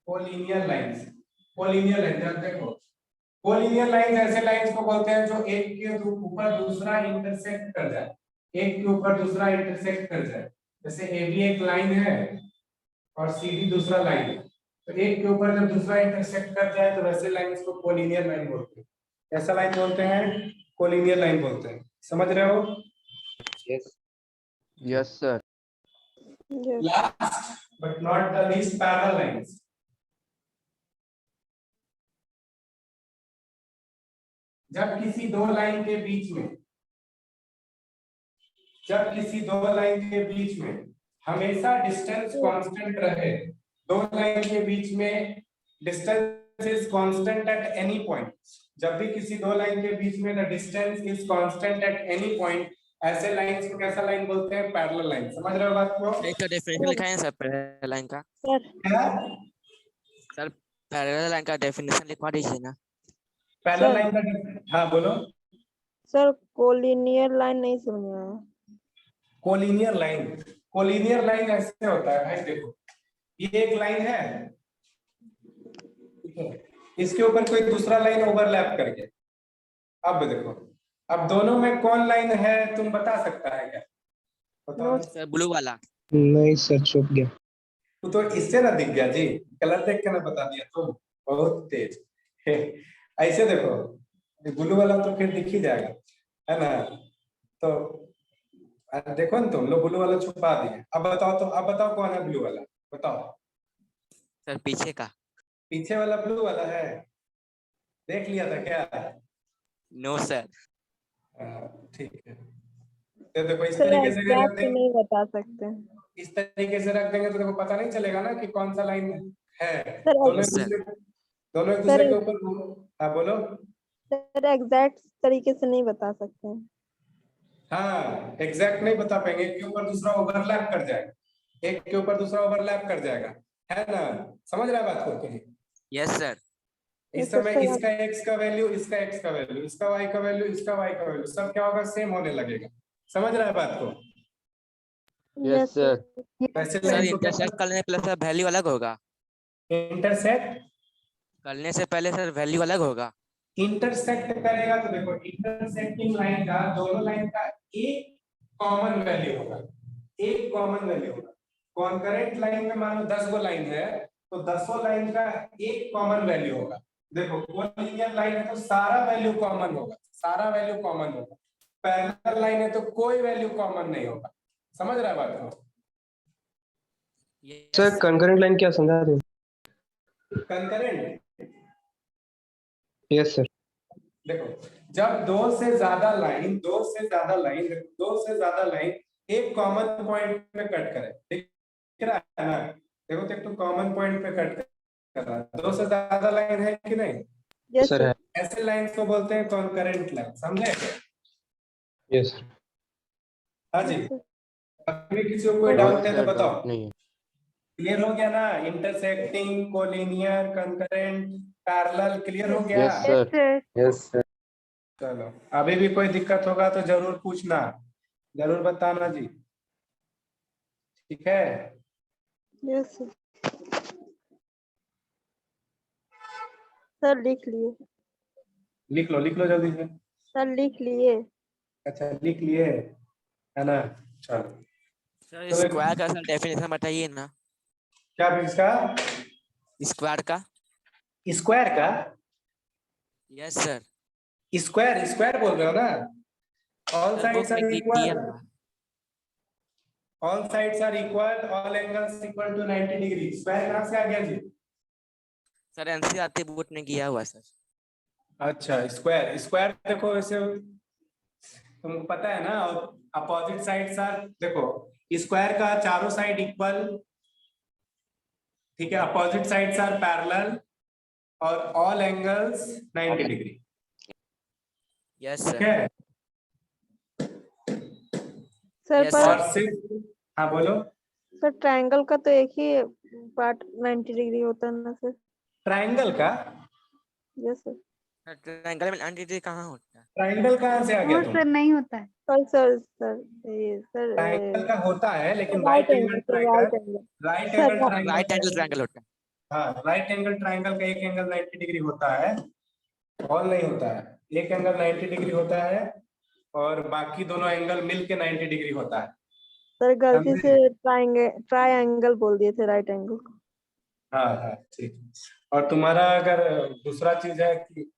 Collinear lines. Collinear line, जब देखो कोलिनियर लाइंस ऐसे लाइंस को बोलते हैं जो एक के ऊपर दूसरा इंटरसेक्ट कर जाए, एक के ऊपर दूसरा इंटरसेक्ट कर जाए। जैसे AB एक लाइन है और CD दूसरा लाइन है, तो एक के ऊपर जब दूसरा इंटरसेक्ट कर जाए तो वैसे लाइंस को कोलिनियर लाइन बोलते हैं। ऐसा लाइन बोलते हैं कोलिनियर लाइन बोलते हैं। समझ रहे हो? Yes. Yes sir. Yes. Last but not the least, parallel lines. जब किसी 2 लाइन के बीच में, जब किसी 2 लाइन के बीच में हमेशा डिस्टेंस कांस्टेंट रहे, 2 लाइन के बीच में distance is constant at any point, जब भी किसी 2 लाइन के बीच में the distance is constant at any point, ऐसे लाइंस को कैसा लाइन बोलते हैं? Parallel line. समझ रहे हो बात को? एक तो डेफिनेशन लिखा है सर पैरेलल लाइन का। सर क्या? सर पैरेलल लाइन का डेफिनेशन लिखवा दीजिए ना। पैरेलल लाइन का, हाँ बोलो। सर कोलिनियर लाइन नहीं समझ आया। कोलिनियर लाइन, कोलिनियर लाइन ऐसे होता है भाई, देखो ये एक लाइन है, ठीक है, इसके ऊपर कोई दूसरा लाइन ओवरलैप करके, अब देखो अब दोनों में कौन लाइन है तुम बता सकता है क्या? बताओ। सर ब्लू वाला। नहीं सर, छुप गया. तो इससे ना दिख गया जी, कलर देख के ना बता दिया तुम, बहुत तेज। ऐसे देखो ब्लू वाला तो फिर दिख ही जाएगा, है ना? तो देखो ना तुम लोग ब्लू वाला छुपा दिए। अब बताओ, तो अब बताओ कौन है ब्लू वाला, बताओ। सर पीछे का। पीछे वाला ब्लू वाला है, देख लिया था क्या? No sir. ठीक है, तो देखो इस सर तरीके से एग्जैक्ट नहीं बता सकते। इस तरीके से रख देंगे तो देखो पता नहीं चलेगा ना कि कौन सा लाइन है। सर, दोनों एक Yes, sir. दूसरे दोनों एक दूसरे के ऊपर। हाँ बोलो। सर एग्जैक्ट तरीके से नहीं बता सकते हैं। हाँ एग्जैक्ट नहीं बता पाएंगे, एक के ऊपर दूसरा ओवरलैप कर जाएगा, एक के ऊपर दूसरा ओवरलैप कर जाएगा, है ना? समझ रहा है बात को कि नहीं? Yes, sir. इस समय इसका x का वैल्यू, इसका x का वैल्यू, इसका y का वैल्यू, इसका y का वैल्यू, सब क्या होगा? सेम होने लगेगा। समझ रहा है बात को? Yes sir. वैसे सर लाइन को इंटरसेक्ट करने प्लस सर वैल्यू अलग होगा। इंटरसेक्ट करने से पहले सर वैल्यू अलग होगा। इंटरसेक्ट करेगा तो देखो इंटरसेक्टिंग लाइन का, दोनों लाइन का एक कॉमन वैल्यू होगा, एक कॉमन वैल्यू होगा। कॉन्करेंट लाइन में मान लो 10 गो लाइन है तो 10 लाइन का एक कॉमन वैल्यू होगा। देखो कोलिनियर लाइन है तो सारा वैल्यू कॉमन होगा, सारा वैल्यू कॉमन होगा। पैरेलल लाइन है तो कोई वैल्यू कॉमन नहीं होगा। समझ रहा है बात को? Yes, सर कंकरेंट लाइन क्या समझा दो? Concurrent yes sir. देखो जब दो से ज्यादा लाइन, दो से ज्यादा लाइन, दो से ज्यादा लाइन एक कॉमन पॉइंट पे कट करे, दिख रहा है ना? देखो तो एक तो कॉमन पॉइंट पे कट कर रहा है, दो से ज्यादा लाइन है कि नहीं? यस सर है। ऐसे लाइन को बोलते हैं कॉन्करेंट लाइन। समझे? Yes sir. हाँ जी। अभी किसी को कोई डाउट है तो बताओ। डाउट नहीं है। क्लियर हो गया ना? Intersecting, collinear, concurrent, parallel, clear हो गया? Yes sir. Sir yes sir. चलो अभी भी कोई दिक्कत होगा तो जरूर पूछना, जरूर बताना जी। ठीक है? यस सर लिख लिए। लिख लो जल्दी से। सर लिख लिए। अच्छा लिख लिए, है ना? चलो सर तो स्क्वायर का सर डेफिनेशन बताइए ना। क्या इसका स्क्वायर का। स्क्वायर का? Yes sir. स्क्वायर स्क्वायर बोल रहे हो ना? ऑल सर बुक साइड्स में आर दिया इक्वल, हुआ है। All sides are equal, all angles equal to 90 degree. Square कहां से आ गया जी? सर एनसीईआरटी बुक में किया हुआ है सर। अच्छा स्क्वायर, स्क्वायर देखो वैसे तुमको पता है ना? अपोजिट साइड्स आर, देखो स्क्वायर का चारों साइड इक्वल, ठीक है? अपोजिट साइड्स आर पैरेलल और ऑल एंगल्स 90 डिग्री। यस ठीक सर। है? सर यस पर सर। और सिर्फ, हाँ बोलो। सर ट्रायंगल का तो एक ही पार्ट 90 डिग्री होता है ना सर? ट्राइंगल का? Yes sir. ट्रायंगल में 90 डिग्री कहाँ होता है? ट्राइंगल कहाँ से आ गया नो तुम? सर नहीं होता है। सर ये सर ट्राइंगल का होता है लेकिन right right angle angle sir, triangle, right angle right sir. Angle triangle right angle triangle होता है। हाँ राइट एंगल ट्राइंगल का एक एंगल 90 डिग्री होता है, ऑल नहीं होता है। एक एंगल 90 डिग्री होता है और बाकी दोनों एंगल मिलके 90 डिग्री होता है। सर गलती समझे? से ट्रायंगल बोल दिए थे, राइट एंगल को। हाँ हाँ ठीक। और तुम्हारा अगर दूसरा चीज है कि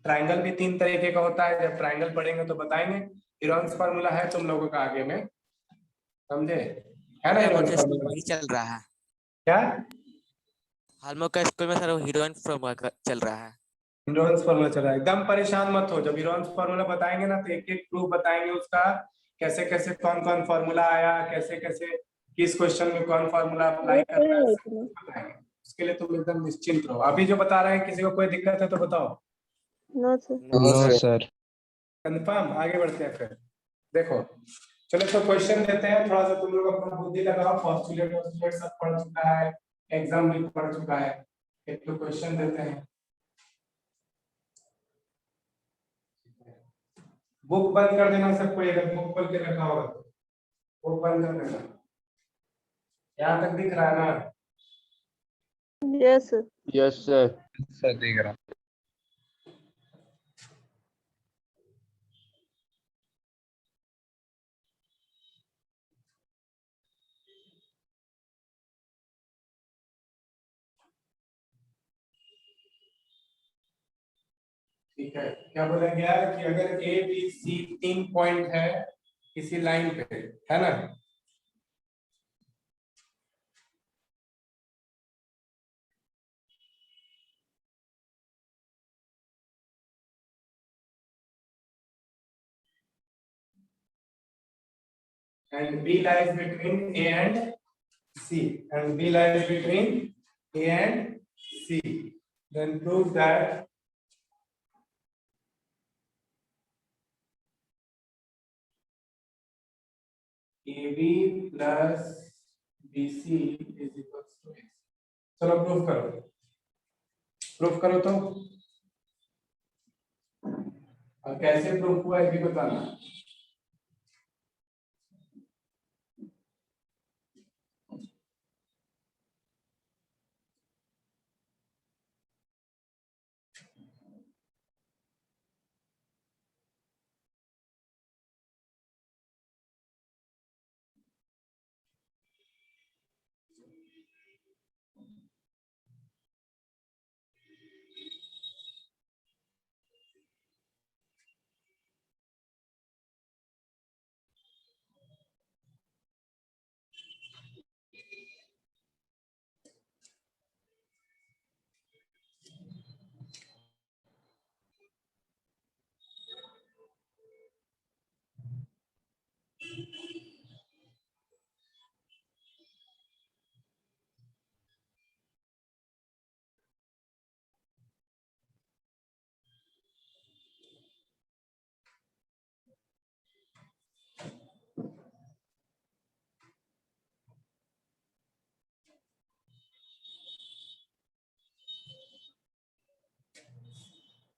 ट्राइंगल भी तीन तरीके का होता है, जब ट्राइंगल पढ़ेंगे तो बताएंगे। हीरोन्स फार्मूला है तुम लोगों का आगे में, समझे? है ना सर हीरोन्स मुझे स्कूल में फार्मूला? वही चल रहा है। क्या हम लोग का स्कूल में सर हीरोइन फ्रेमवर्क चल रहा है। हीरोन्स फार्मूला चल रहा है? एकदम परेशान मत हो, जब हीरोन्स फार्मूला बताएंगे ना तो एक एक प्रूफ बताएंगे उसका, कैसे कैसे कौन कौन फार्मूला आया, कैसे कैसे किस क्वेश्चन में कौन फार्मूला अप्लाई ये करना है, सही है सब इतना। कुछ बताएंगे। उसके लिए तुम एकदम निश्चिंत रहो। अभी जो बता रहे हैं किसी को कोई दिक्कत है तो बताओ। No sir. No sir. Confirm? आगे बढ़ते हैं फिर। देखो चलो तो क्वेश्चन देते हैं, थोड़ा सा तुम लोग अपना बुद्धि लगाओ। पोस्टुलेट पोस्टुलेट सब पढ़ चुका है, एग्जाम भी पढ़ चुका है। एक तो क्वेश्चन देते हैं। बुक बंद कर देना सब कोई, अगर बुक खोल के रखा होगा तो बुक बंद कर देना। यहाँ तक दिख रहा है ना? Yes sir. Yes sir. Sir देख रहा हूँ। ठीक है, क्या बोला गया कि अगर ए बी सी तीन पॉइंट है किसी लाइन पे, है ना? and B lies between A and C, and B lies between A and C. Then prove that AB plus BC is equals to X. चलो प्रूफ करो तो, और कैसे प्रूफ हुआ है भी बताना।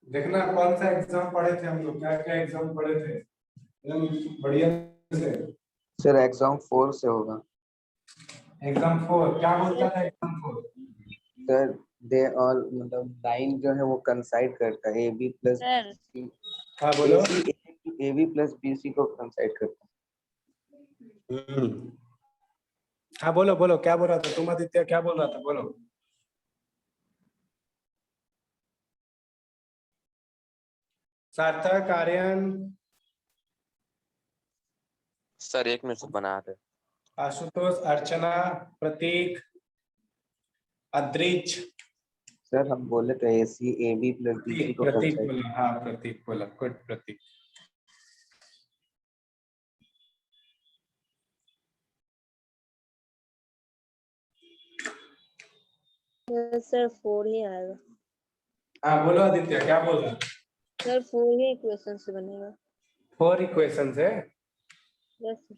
देखना कौन सा एग्जाम पढ़े थे हम लोग, क्या क्या एग्जाम पढ़े थे एकदम बढ़िया से। सर एग्जाम 4 से होगा। एग्जाम 4 क्या बोलता था एग्जाम 4? सर दे ऑल मतलब लाइन जो है वो कंसाइड करता है AB प्लस सर हाँ बोलो। AB प्लस BC को कंसाइड करता है। हाँ बोलो बोलो, क्या बोल रहा था तुम आदित्य, क्या बोल रहा था बोलो। सार्थक, आर्यन, सर 1 मिनट से बना रहे। आशुतोष, अर्चना, प्रतीक, अद्रिज। सर हम बोले तो AC AB प्लस BC को प्रतीक कंसाइड। बोला, हाँ प्रतीक बोला, गुड प्रतीक। सर 4 ही आएगा। हाँ बोलो आदित्य, क्या बोल रहा? सर 4 ही इक्वेशन से बनेगा। 4 इक्वेशंस है। Yes sir.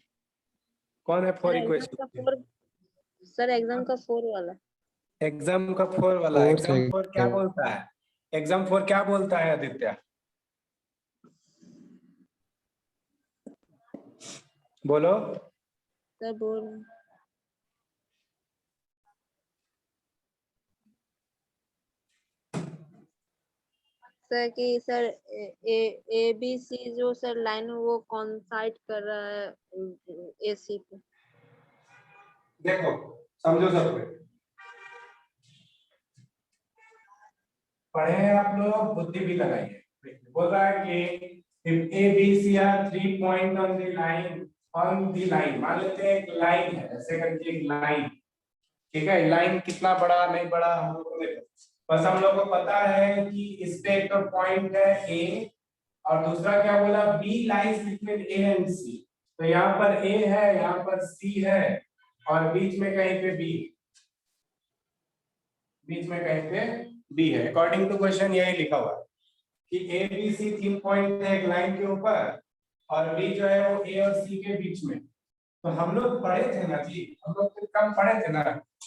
कौन है 4 सर एग्जाम इक्वेशन? का 4, सर एग्जाम का 4 वाला। एग्जाम का 4 वाला। Four एग्जाम से 4 क्या बोलता है? एग्जाम 4 क्या बोलता है आदित्य? बोलो। सर बोल सर कि सर ABC जो सर लाइन वो कॉन्साइड कर रहा है AC पे। देखो समझो सब पढ़े हैं आप लोग, बुद्धि भी लगाइए। बोल रहा है कि if A, B, C are 3 points on the line, मान लेते हैं एक लाइन है, ऐसे करके एक लाइन, ठीक है। लाइन कितना बड़ा नहीं बड़ा हम लोग को देखो, बस हम लोग को पता है कि इस पे एक तो पॉइंट है A और दूसरा क्या बोला, B lies between A and C। तो यहाँ पर A है, यहाँ पर C है और बीच में कहीं पे B, बीच में कहीं पे B है। अकॉर्डिंग टू क्वेश्चन यही लिखा हुआ है कि A, B, C 3 पॉइंट है एक लाइन के ऊपर और B जो है वो A और C के बीच में। तो हम लोग पढ़े थे ना जी, हम लोग तो कम पढ़े थे ना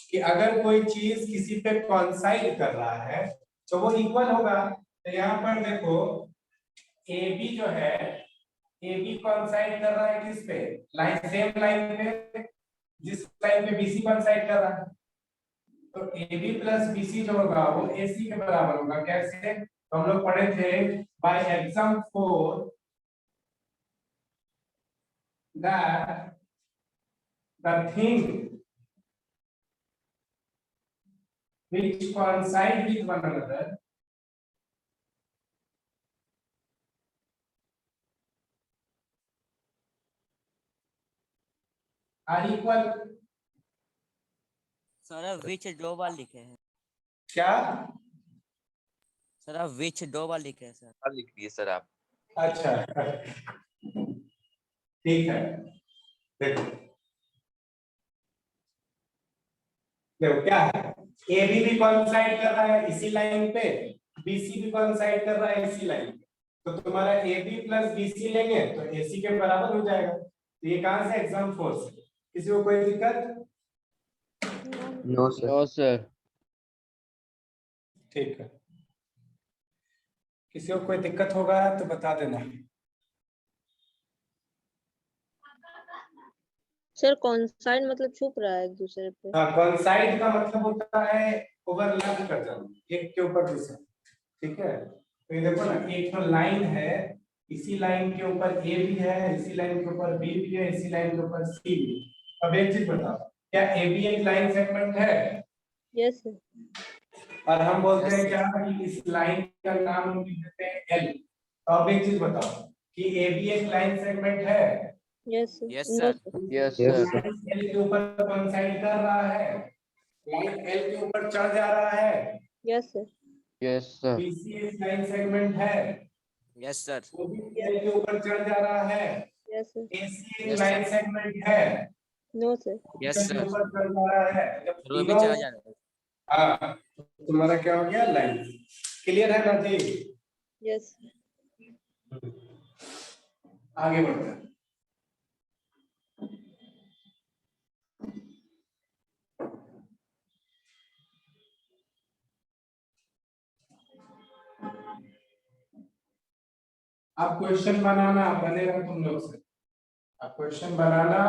कि अगर कोई चीज किसी पे कॉन्साइड कर रहा है तो वो इक्वल होगा। तो यहाँ पर देखो AB जो है, AB कॉन्साइड कर रहा है किस पे, लाइन सेम लाइन पे, जिस लाइन पे BC कॉन्साइड कर रहा है। तो AB प्लस BC जो होगा वो AC के बराबर होगा। कैसे? तो हम लोग पढ़े थे bye exam 4 that the thing which coincide with one another are equal। Sir आप विच दो बार लिखे हैं। क्या? सर आप विच 2 बार लिखे हैं सर। हाँ, लिख दिए सर आप। अच्छा ठीक है। देखो देखो क्या है, ए बी भी कोइंसाइड कर रहा है इसी लाइन पे, बीसी भी कोइंसाइड कर रहा है इसी लाइन पे, तो तुम्हारा ए बी प्लस बीसी लेंगे तो एसी के बराबर हो जाएगा। तो ये कहां से, एग्जाम 4 से। किसी को कोई दिक्कत? No sir. No sir. ठीक है, किसी को कोई दिक्कत होगा तो बता देना। सर कॉन्साइड मतलब छुप रहा है एक दूसरे पे। हाँ, कोइंसाइड का मतलब होता है ओवरलैप कर जाना एक के ऊपर दूसरा, ठीक है। तो ये देखो ना, एक तो लाइन है, इसी लाइन के ऊपर ए भी है, इसी लाइन के ऊपर बी भी है, इसी लाइन के ऊपर सी भी है। अब एक चीज बताओ, क्या ए बी एक लाइन सेगमेंट है? Yes sir. और हम बोलते हैं Yes, क्या कि इस लाइन का नाम हम लिख देते हैं एल। तो अब एक चीज बताओ कि ए बी एक लाइन सेगमेंट है? Yes Yes, no sir. Sir. Yes Yes, sir. Line L के ऊपर कोइंसाइड कर रहा है, लाइन एल के ऊपर चढ़ जा रहा है। Yes sir. Yes sir. BC एक लाइन सेगमेंट है, Yes, sir. वो भी एल के ऊपर चढ़ जा रहा है। Yes sir. एसी एक Yes, लाइन sir. सेगमेंट है, नो सर। Yes, एल के sir. ऊपर चढ़ जा रहा है। जब और वो भी तीनों, चला जा रहा है। हाँ, तुम्हारा क्या हो गया, लाइन क्लियर है ना जी? यस। आगे बढ़ते हैं। अब क्वेश्चन बनाना बनेगा तुम लोग से, अब क्वेश्चन बनाना,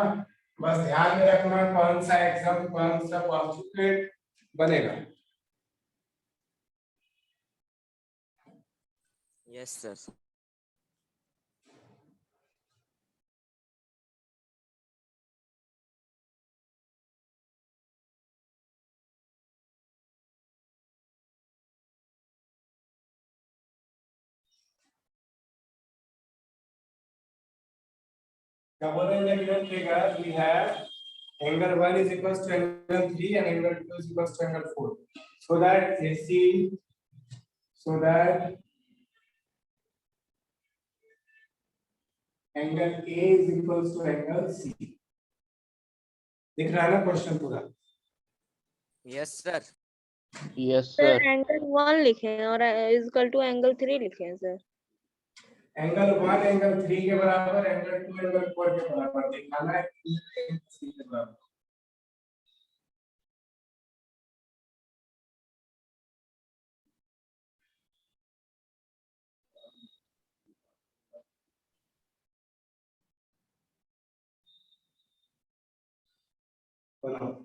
बस ध्यान में रखना कौन सा एग्जाम कौन सा पोस्टुलेट बनेगा। Yes, sir. क्या बोल रहे हैं? We have angle 1 is equals to angle 3 and angle 2 is equals to angle 4. So that AC, so that angle A is equals to angle C. दिख रहा है ना क्वेश्चन पूरा? Yes, sir. Yes sir sir. Angle 1 लिखे हैं और is equal to angle 3 लिखे हैं सर। एंगल 1 एंगल 3 के बराबर, एंगल 2 एंगल 4 के बराबर दिखाना है, C के बराबर। बनाओ।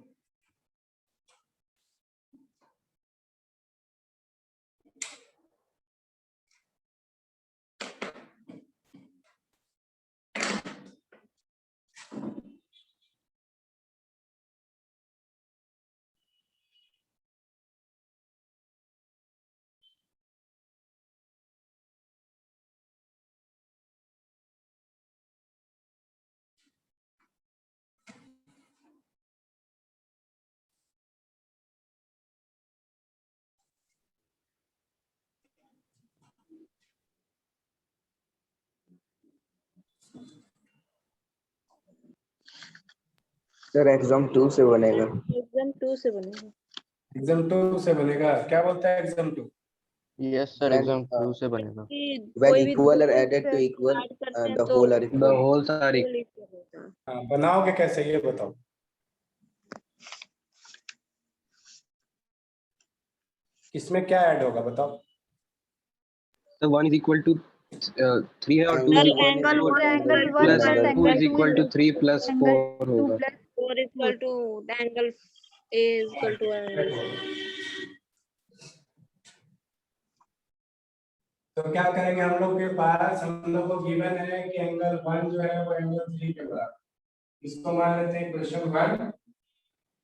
सर एग्जाम 2 से बनेगा। एग्जाम 2 से बनेगा। एग्जाम 2 से बनेगा, क्या बोलता है एग्जाम 2? यस सर, एग्जाम 2 से बनेगा। कि When कोई भी equal दो are added to चीज equal, ऐड करते हैं the तो whole are The equal. whole are equal. whole equal होता है। हाँ, बनाओगे कैसे ये बताओ, इसमें क्या ऐड होगा बताओ? So 1 is equal to 3 है और 2 is sir equal angle to 1 angle plus 1 plus plus 2 angle is 2 equal to 3 plus 4 angle 2 होगा। Plus 4 equal to the angle A is equal to angle देखो, C। तो क्या करेंगे, हम लोग के पास हम लोग को गिवन है कि एंगल 1 जो है वो एंगल 3 के बराबर, इसको मान लेते हैं इक्वेशन 1,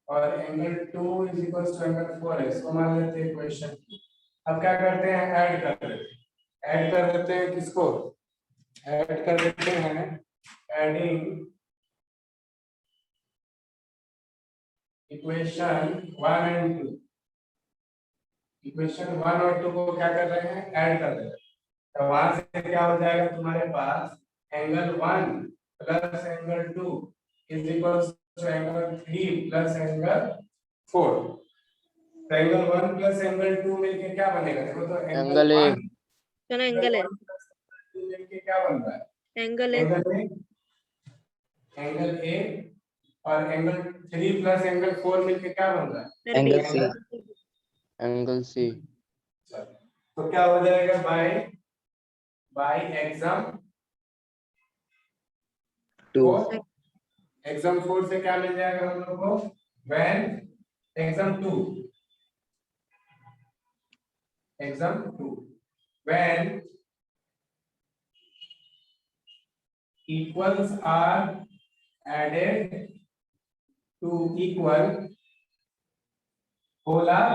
और angle 2 is equal to angle 4 है, इसको मान लेते हैं इक्वेशन 2। अब क्या करते हैं, ऐड कर देते हैं, ऐड कर देते हैं किसको, ऐड कर देते हैं, एडिंग इक्वेशन 1 एंड 2, इक्वेशन 1 और 2 को क्या कर रहे हैं, ऐड कर रहे हैं। तो वहां से क्या हो जाएगा तुम्हारे पास, angle 1 plus angle 2 is equals to angle 3 plus angle 4. तो एंगल 1 प्लस एंगल 2 मिलके क्या बनेगा? देखो तो एंगल ए। 1 चलो एंगल है, 2 मिलके क्या बन रहा है? एंगल है, एंगल ए और एंगल 3 प्लस एंगल 4 मिलके क्या बन रहा है? Sir angle B. C. Angle C. तो क्या हो जाएगा? बाय एग्जाम 2 4, एग्जाम 4 से क्या मिल जाएगा हम लोग को? When exam 2 when equals are added to equal polar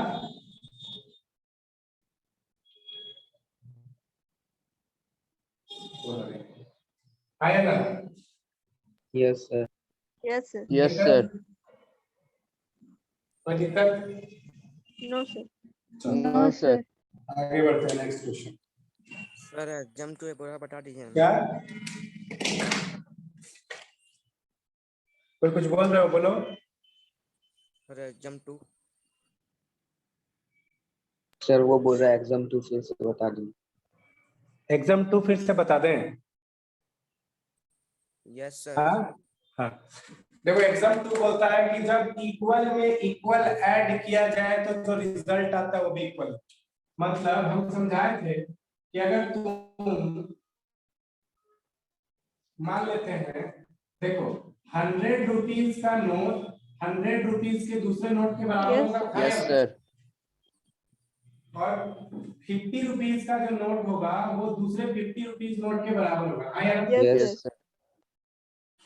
है ना? Yes sir. Yes sir. Yes sir. कोई दिक्कत? No sir. No sir. आगे बढ़ते हैं नेक्स्ट क्वेश्चन। सर एग्जाम 2 पूरा बता दीजिए। क्या कोई कुछ बोल रहे हो? बोलो। Sir exam 2। सर वो बोल रहा है एग्जाम 2 फिर से बता दूं। एग्जाम 2 फिर से बता दें? Yes sir. हाँ हाँ। देखो एग्जाम 2 बोलता है कि जब इक्वल में इक्वल ऐड किया जाए तो जो रिजल्ट आता है वो भी इक्वल। मतलब हम समझाए थे कि अगर तुम मान लेते हैं, देखो 100 रुपीज का नोट 100 रुपीज के दूसरे नोट के बराबर Yes. होगा। Yes sir. और 50 रुपीज का जो नोट होगा वो दूसरे 50 रुपीज नोट के बराबर होगा। हाँ या Yes, यस sir. सर।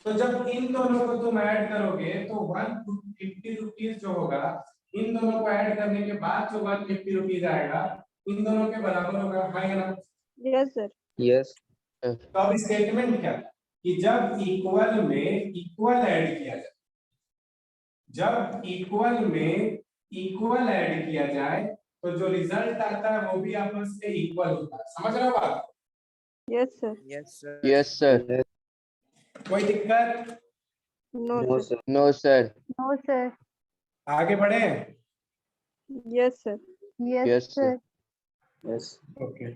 तो जब इन दोनों को तुम ऐड करोगे तो 150 रुपीज जो होगा, इन दोनों को ऐड करने के बाद जो 150 रुपीज आएगा इन दोनों के बराबर होगा। हाँ या ना? Yes, sir. यस। तो अब स्टेटमेंट क्या था कि जब इक्वल में इक्वल ऐड किया जाए, जब इक्वल में इक्वल ऐड किया जाए तो जो रिजल्ट आता है वो भी आपस में इक्वल होता है। समझ रहे हो बात? Yes, sir. Yes sir. Yes sir. कोई दिक्कत? No, no sir. Sir. No sir. No, sir. आगे बढ़े? Yes, sir. Yes, Yes, sir. sir. Yes. Okay.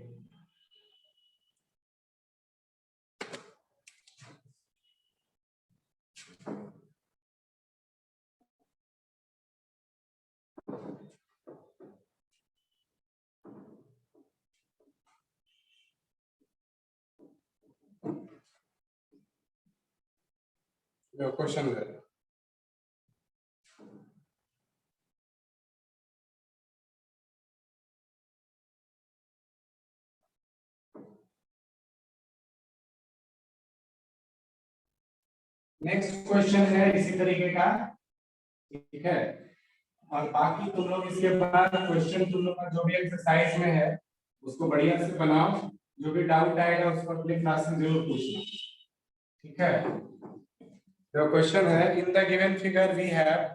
जो क्वेश्चन है नेक्स्ट क्वेश्चन है इसी तरीके का, ठीक है। और बाकी तुम लोग इसके बाद क्वेश्चन तुम लोग का जो भी एक्सरसाइज में है उसको बढ़िया से बनाओ। जो भी डाउट आएगा उसको अपने क्लास में जरूर पूछना, ठीक है। जो क्वेश्चन है, in the given figure we have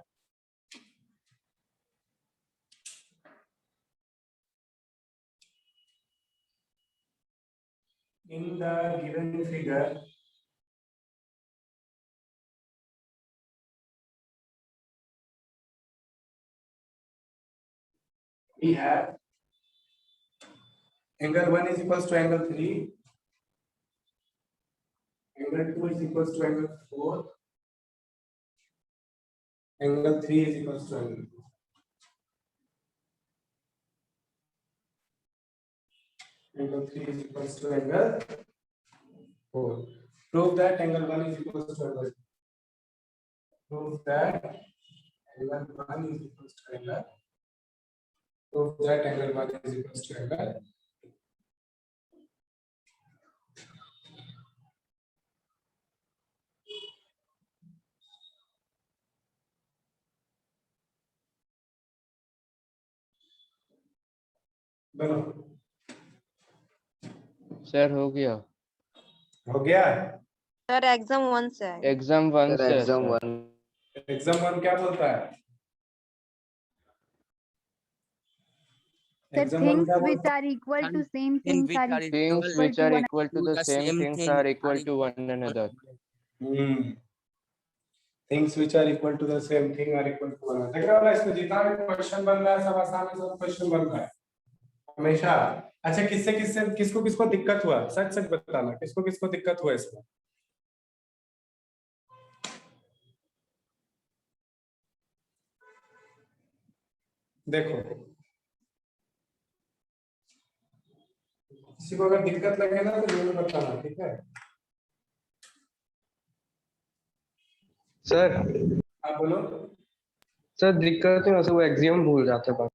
in the given figure we have angle 1 is equals to angle 3, angle 2 is equals to angle 4, angle 3 is equals to angle 4. Angle 3 is equals to angle 4. Prove that angle 1 is equals to angle 2. Prove that angle 1 is equals to angle. Prove that angle 1 is equals to angle. बनो। Sir हो गया। हो गया? Sir, exam 1 से है। Exam 1 sir से है exam sir. 1। Exam 1 क्या बोलता है? The एग्जाम 1 things क्या which बोलता है? are equal to same things are Things equal which to are one. equal to the same things are equal to one another. Things which are equal to the same thing are equal to one. देख रहे हो ना, इसमें जितना भी question बन रहा है सब आसान सब क्वेश्चन बन रहा है हमेशा। अच्छा, किससे किससे किसको किसको दिक्कत हुआ, सच सच बताना, किसको किसको दिक्कत हुआ इसमें? देखो, किसी को अगर दिक्कत लगे ना तो जरूर बताना, ठीक है? सर आप बोलो। सर दिक्कत है, वो एग्जाम भूल जाते हैं।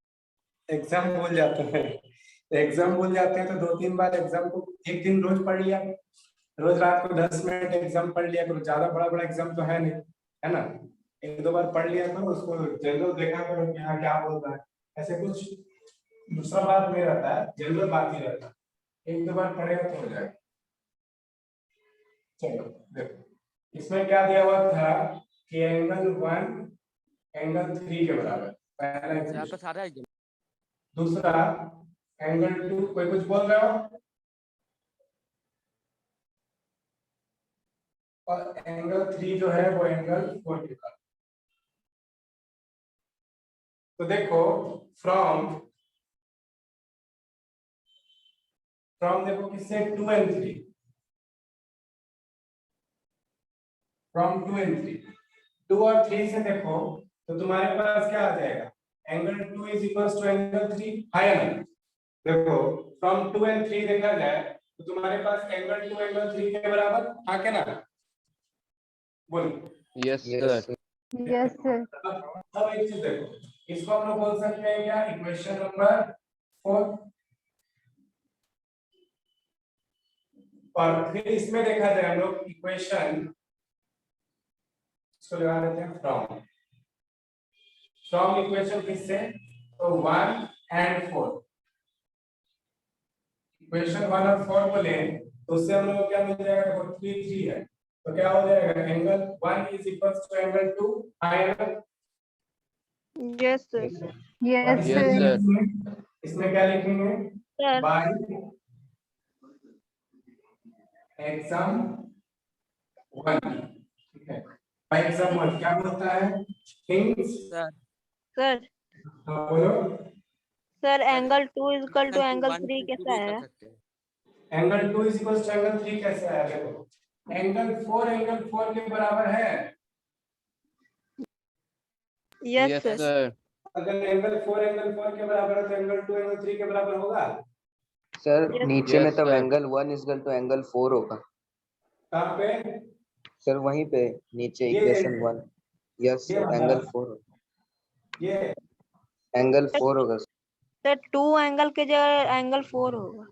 एग्जाम भूल जाते हैं? एग्जाम भूल जाते हैं तो 2-3 बार एग्जाम को एक दिन रोज पढ़ लिया, रोज रात को 10 मिनट एग्जाम पढ़ लिया करो। ज्यादा बड़ा बड़ा एग्जाम तो है नहीं, है ना? 1-2 बार पढ़ लिया करो, उसको जनरल देखा करो कि हाँ क्या बोल रहा है, ऐसे कुछ दूसरा बात नहीं रहता है, जनरल बात ही रहता है। 1-2 बार पढ़ेगा तो हो जाएगा। चलो देखो, इसमें क्या दिया हुआ था कि एंगल 1 एंगल 3 के बराबर, पहला आपका इक्वेशन। सारा एग्जाम दूसरा एंगल 2, कोई कुछ बोल रहे हो? और एंगल 3 जो है वो एंगल 4 के बराबर। तो देखो, फ्रॉम देखो किससे, 2 and 3, फ्रॉम 2 and 3, 2 और 3 से देखो तो तुम्हारे पास क्या आ जाएगा, angle 2 is equals to angle 3, है या नहीं? देखो, फ्रॉम 2 and 3 देखा जाए तो तुम्हारे पास एंगल 2 एंगल 3 के बराबर, हाँ क्या ना? बोलो। Yes yes sir. Yes, sir. अब एक चीज देखो, इसको हम लोग बोल सकते हैं क्या, इक्वेशन नंबर 4। और फिर इसमें देखा जाए हम लोग इक्वेशन, इसको लगा देते हैं फ्रॉम इक्वेशन किससे, तो 1 and 4, इक्वेशन 1 और 4 को लें तो उससे हम लोग को क्या मिल जाएगा, देखो 3 3 है तो क्या हो जाएगा, angle 1 is equals to angle 2, है? Yes sir. Yes, yes sir. Sir. इसमें क्या लिखेंगे, सर बाय एग्जाम 1, ठीक है? बाय एग्जाम 1 क्या बोलता है, थिंग्स, सर सर हाँ बोलो। Sir angle 2 equal to angle 3 2 कैसा भी कर है? सकते हैं। Angle 2 is equal to angle 3 कैसे है, देखो एंगल 4 के बराबर है। Yes yes sir. सर। अगर एंगल 4 के बराबर है तो एंगल 2 एंगल 3 के बराबर होगा। Sir Yes. नीचे में यस तब sir. Angle 1 is equal to angle 4 होगा। कहाँ पे? सर वहीं पे नीचे ये इक्वेशन 1। यस ये सर, वाला, एंगल 4 ये एंगल 4 होगा। सर 2 एंगल के जगह एंगल 4 होगा।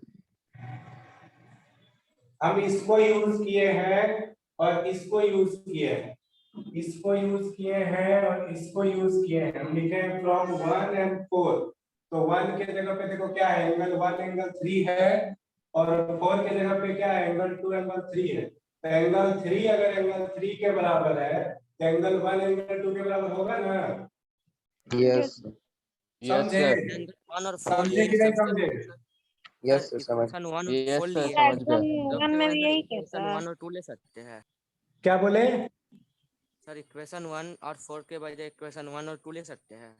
हम इसको यूज किए हैं और इसको यूज किए हैं, इसको यूज किए हैं और इसको यूज किए हैं। हम लिखे हैं फ्रॉम 1 and 4, तो 1 के जगह पे देखो क्या है, एंगल 1 एंगल 3 है और 4 के जगह पे क्या है, एंगल 2 एंगल 3 है। तो एंगल 3 अगर एंगल 3 के बराबर है तो एंगल 1 एंगल 2 के बराबर होगा ना? यस यस समझे? सर। एंगल 1 और 4 समझे लिए कि नहीं सबसे समझे? यस सर सर समझ। इक्वेशन 1 और यस 4 सर, लिए समझ गया। एग्जाम 1 में भी यही कहता इक्वेशन है। 1 और 2 ले सकते हैं। क्या बोले? सर इक्वेशन 1 और 4 के बजाय इक्वेशन 1 और 2 ले सकते हैं।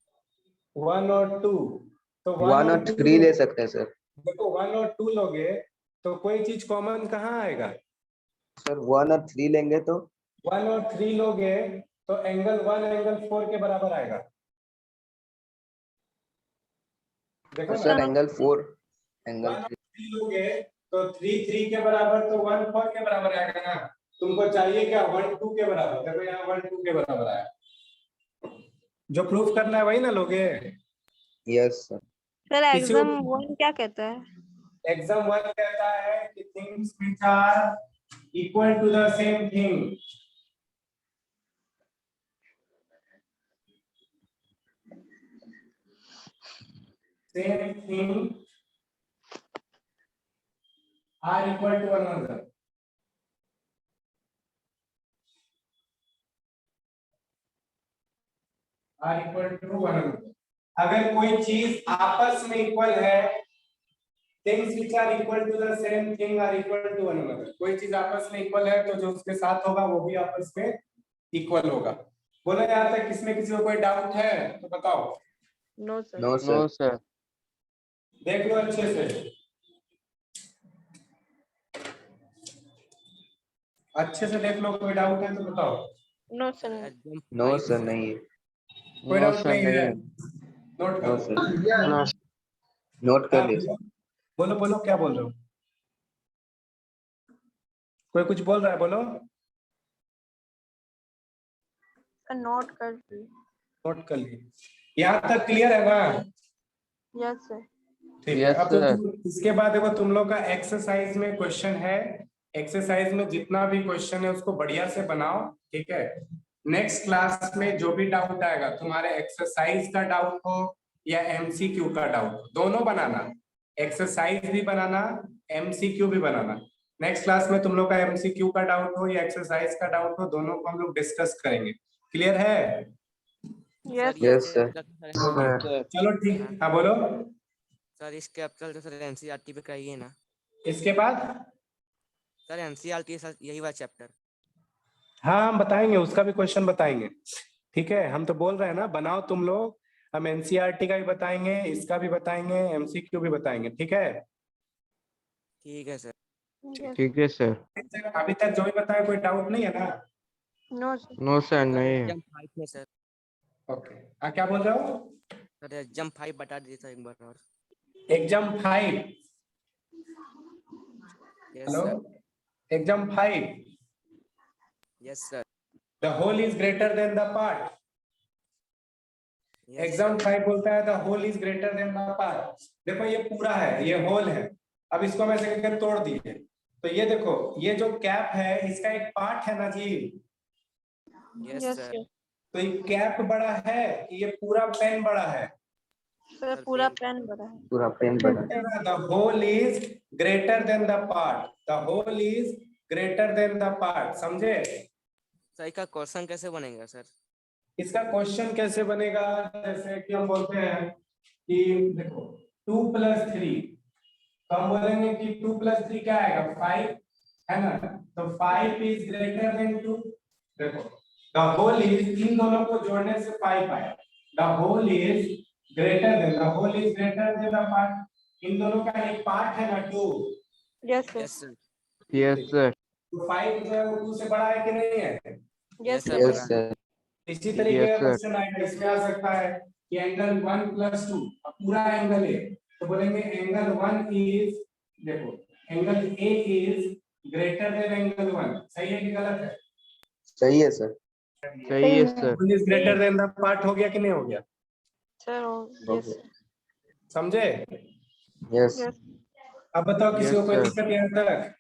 1 और 2, तो 1 और 3 ले सकते हैं सर। देखो 1 और 2 लोगे तो कोई चीज कॉमन कहाँ आएगा? सर 1 और 3 लेंगे तो 1 और 3 लोगे तो एंगल 1 एंगल 4 के बराबर आएगा। देखो ना, सर एंगल 4 एंगल 1 और 3। 3 लोगे तो 3 3 के बराबर, तो 1 4 के बराबर आएगा ना। तुमको चाहिए क्या, 1 2 के बराबर। देखो यहाँ 1 2 के बराबर आया, जो प्रूफ करना है वही ना लोगे। Yes sir. सर किसी को एग्जाम 1 क्या कहता है? एग्जाम 1 कहता है कि things which are equal to the same thing, same thing are equal to one another। are equal to one another। अगर कोई चीज आपस में इक्वल है, things which are equal to the same thing are equal to one another। कोई चीज आपस में इक्वल है तो जो उसके साथ होगा वो भी आपस में इक्वल होगा। बोलो यहाँ तक किसमें किसी को कोई डाउट है तो बताओ। No sir. No, no sir. Sir. देख लो अच्छे से, अच्छे से देख लो, कोई डाउट है तो बताओ। No sir. No, sir. नहीं है. कोई नो डाउट सर नहीं नहीं है, है। नोट No, करो। sir. Note कर हाँ, लिया. बोलो बोलो क्या बोल रहे हो, कोई कुछ बोल रहा है, बोलो। नोट कर ली। नोट कर लिए, यहाँ तक क्लियर है ना? Yes sir. ठीक है। यस अब तो सर। इसके बाद देखो तुम लोग का एक्सरसाइज में क्वेश्चन है, एक्सरसाइज में जितना भी क्वेश्चन है उसको बढ़िया से बनाओ, ठीक है। नेक्स्ट क्लास में जो भी डाउट आएगा, तुम्हारे एक्सरसाइज का डाउट हो या एमसीक्यू का डाउट हो, दोनों बनाना, एक्सरसाइज भी बनाना, एमसीक्यू भी बनाना। नेक्स्ट क्लास में तुम लोग का एमसीक्यू का डाउट हो या एक्सरसाइज का डाउट हो, दोनों को हम लोग डिस्कस करेंगे। क्लियर है? Yes Yes, sir. चलो ठीक, हाँ बोलो। सर इस कैपिटल तो सर एनसीईआरटी पे कहिए ना। इसके बाद सर एनसीईआरटी सर यही वाला चैप्टर। हाँ हम बताएंगे, उसका भी क्वेश्चन बताएंगे, ठीक है। हम तो बोल रहे हैं ना, बनाओ तुम लोग, हम एनसीईआरटी का भी बताएंगे, इसका भी बताएंगे, एमसीक्यू भी बताएंगे, ठीक है। ठीक है सर। ठीक है सर। अभी तक जो भी बताया कोई डाउट नहीं है ना? No sir. नो सर नहीं है। एग्जाम 5 में सर। ओके, क्या बोल रहे हो? सर एग्जाम 5 बता दीजिए सर एक बार और। Exam 5, yes hello, sir. Exam 5, yes sir. The whole is greater than the part. Yes exam sir. 5 बोलता है the whole is greater than the part. देखो ये पूरा है, ये होल है, अब इसको हम ऐसे करके तोड़ दिए, तो ये देखो, ये जो कैप है इसका एक पार्ट है ना जी, यस यस सर। सर। तो ये कैप बड़ा है कि ये पूरा पेन बड़ा है? सर पूरा पेन बड़ा है। पूरा पेन बना. The whole is greater than the part, the whole is greater than the part, समझे? सर इसका क्वेश्चन कैसे बनेगा सर? इसका क्वेश्चन कैसे बनेगा, जैसे कि हम बोलते हैं कि देखो 2 + 3, तो हम बोलेंगे कि 2 + 3 क्या आएगा, 5, है ना? तो 5 इज ग्रेटर देन 2। देखो द होल इज, इन दोनों को जोड़ने से 5 आया, the whole is greater than, the whole is greater than the part, इन दोनों का एक पार्ट है ना 2। Yes sir. Yes sir. Yes sir. तो 5 जो है वो 2 से बड़ा है कि नहीं है? Yes yes sir sir. Yes, बड़ा। sir. इसी तरीके यस का सर। क्वेश्चन आएगा, इसमें आ सकता है कि एंगल 1 + 2, अब पूरा एंगल है तो बोलेंगे एंगल 1 इज, देखो angle A is greater then angle 1, सही है कि गलत है? सही है sir. सही है sir. 1 is greater than the part, हो गया कि नहीं हो गया? Sir yes Okay. समझे? Yes. यस। अब बताओ किसी यस को कोई सर। दिक्कत यहाँ तक?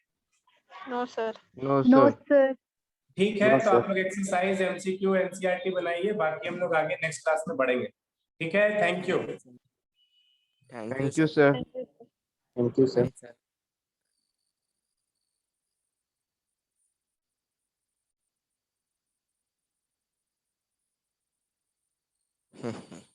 No sir. No No, sir. sir. ठीक है, No, तो sir. आप लोग एक्सरसाइज, एमसीक्यू, एनसीईआरटी बनाइए, बाकी हम लोग आगे नेक्स्ट क्लास में बढ़ेंगे, ठीक है। Thank you. Thank you thank you sir. Sir. Thank you sir. Thank you, sir. Bye sir.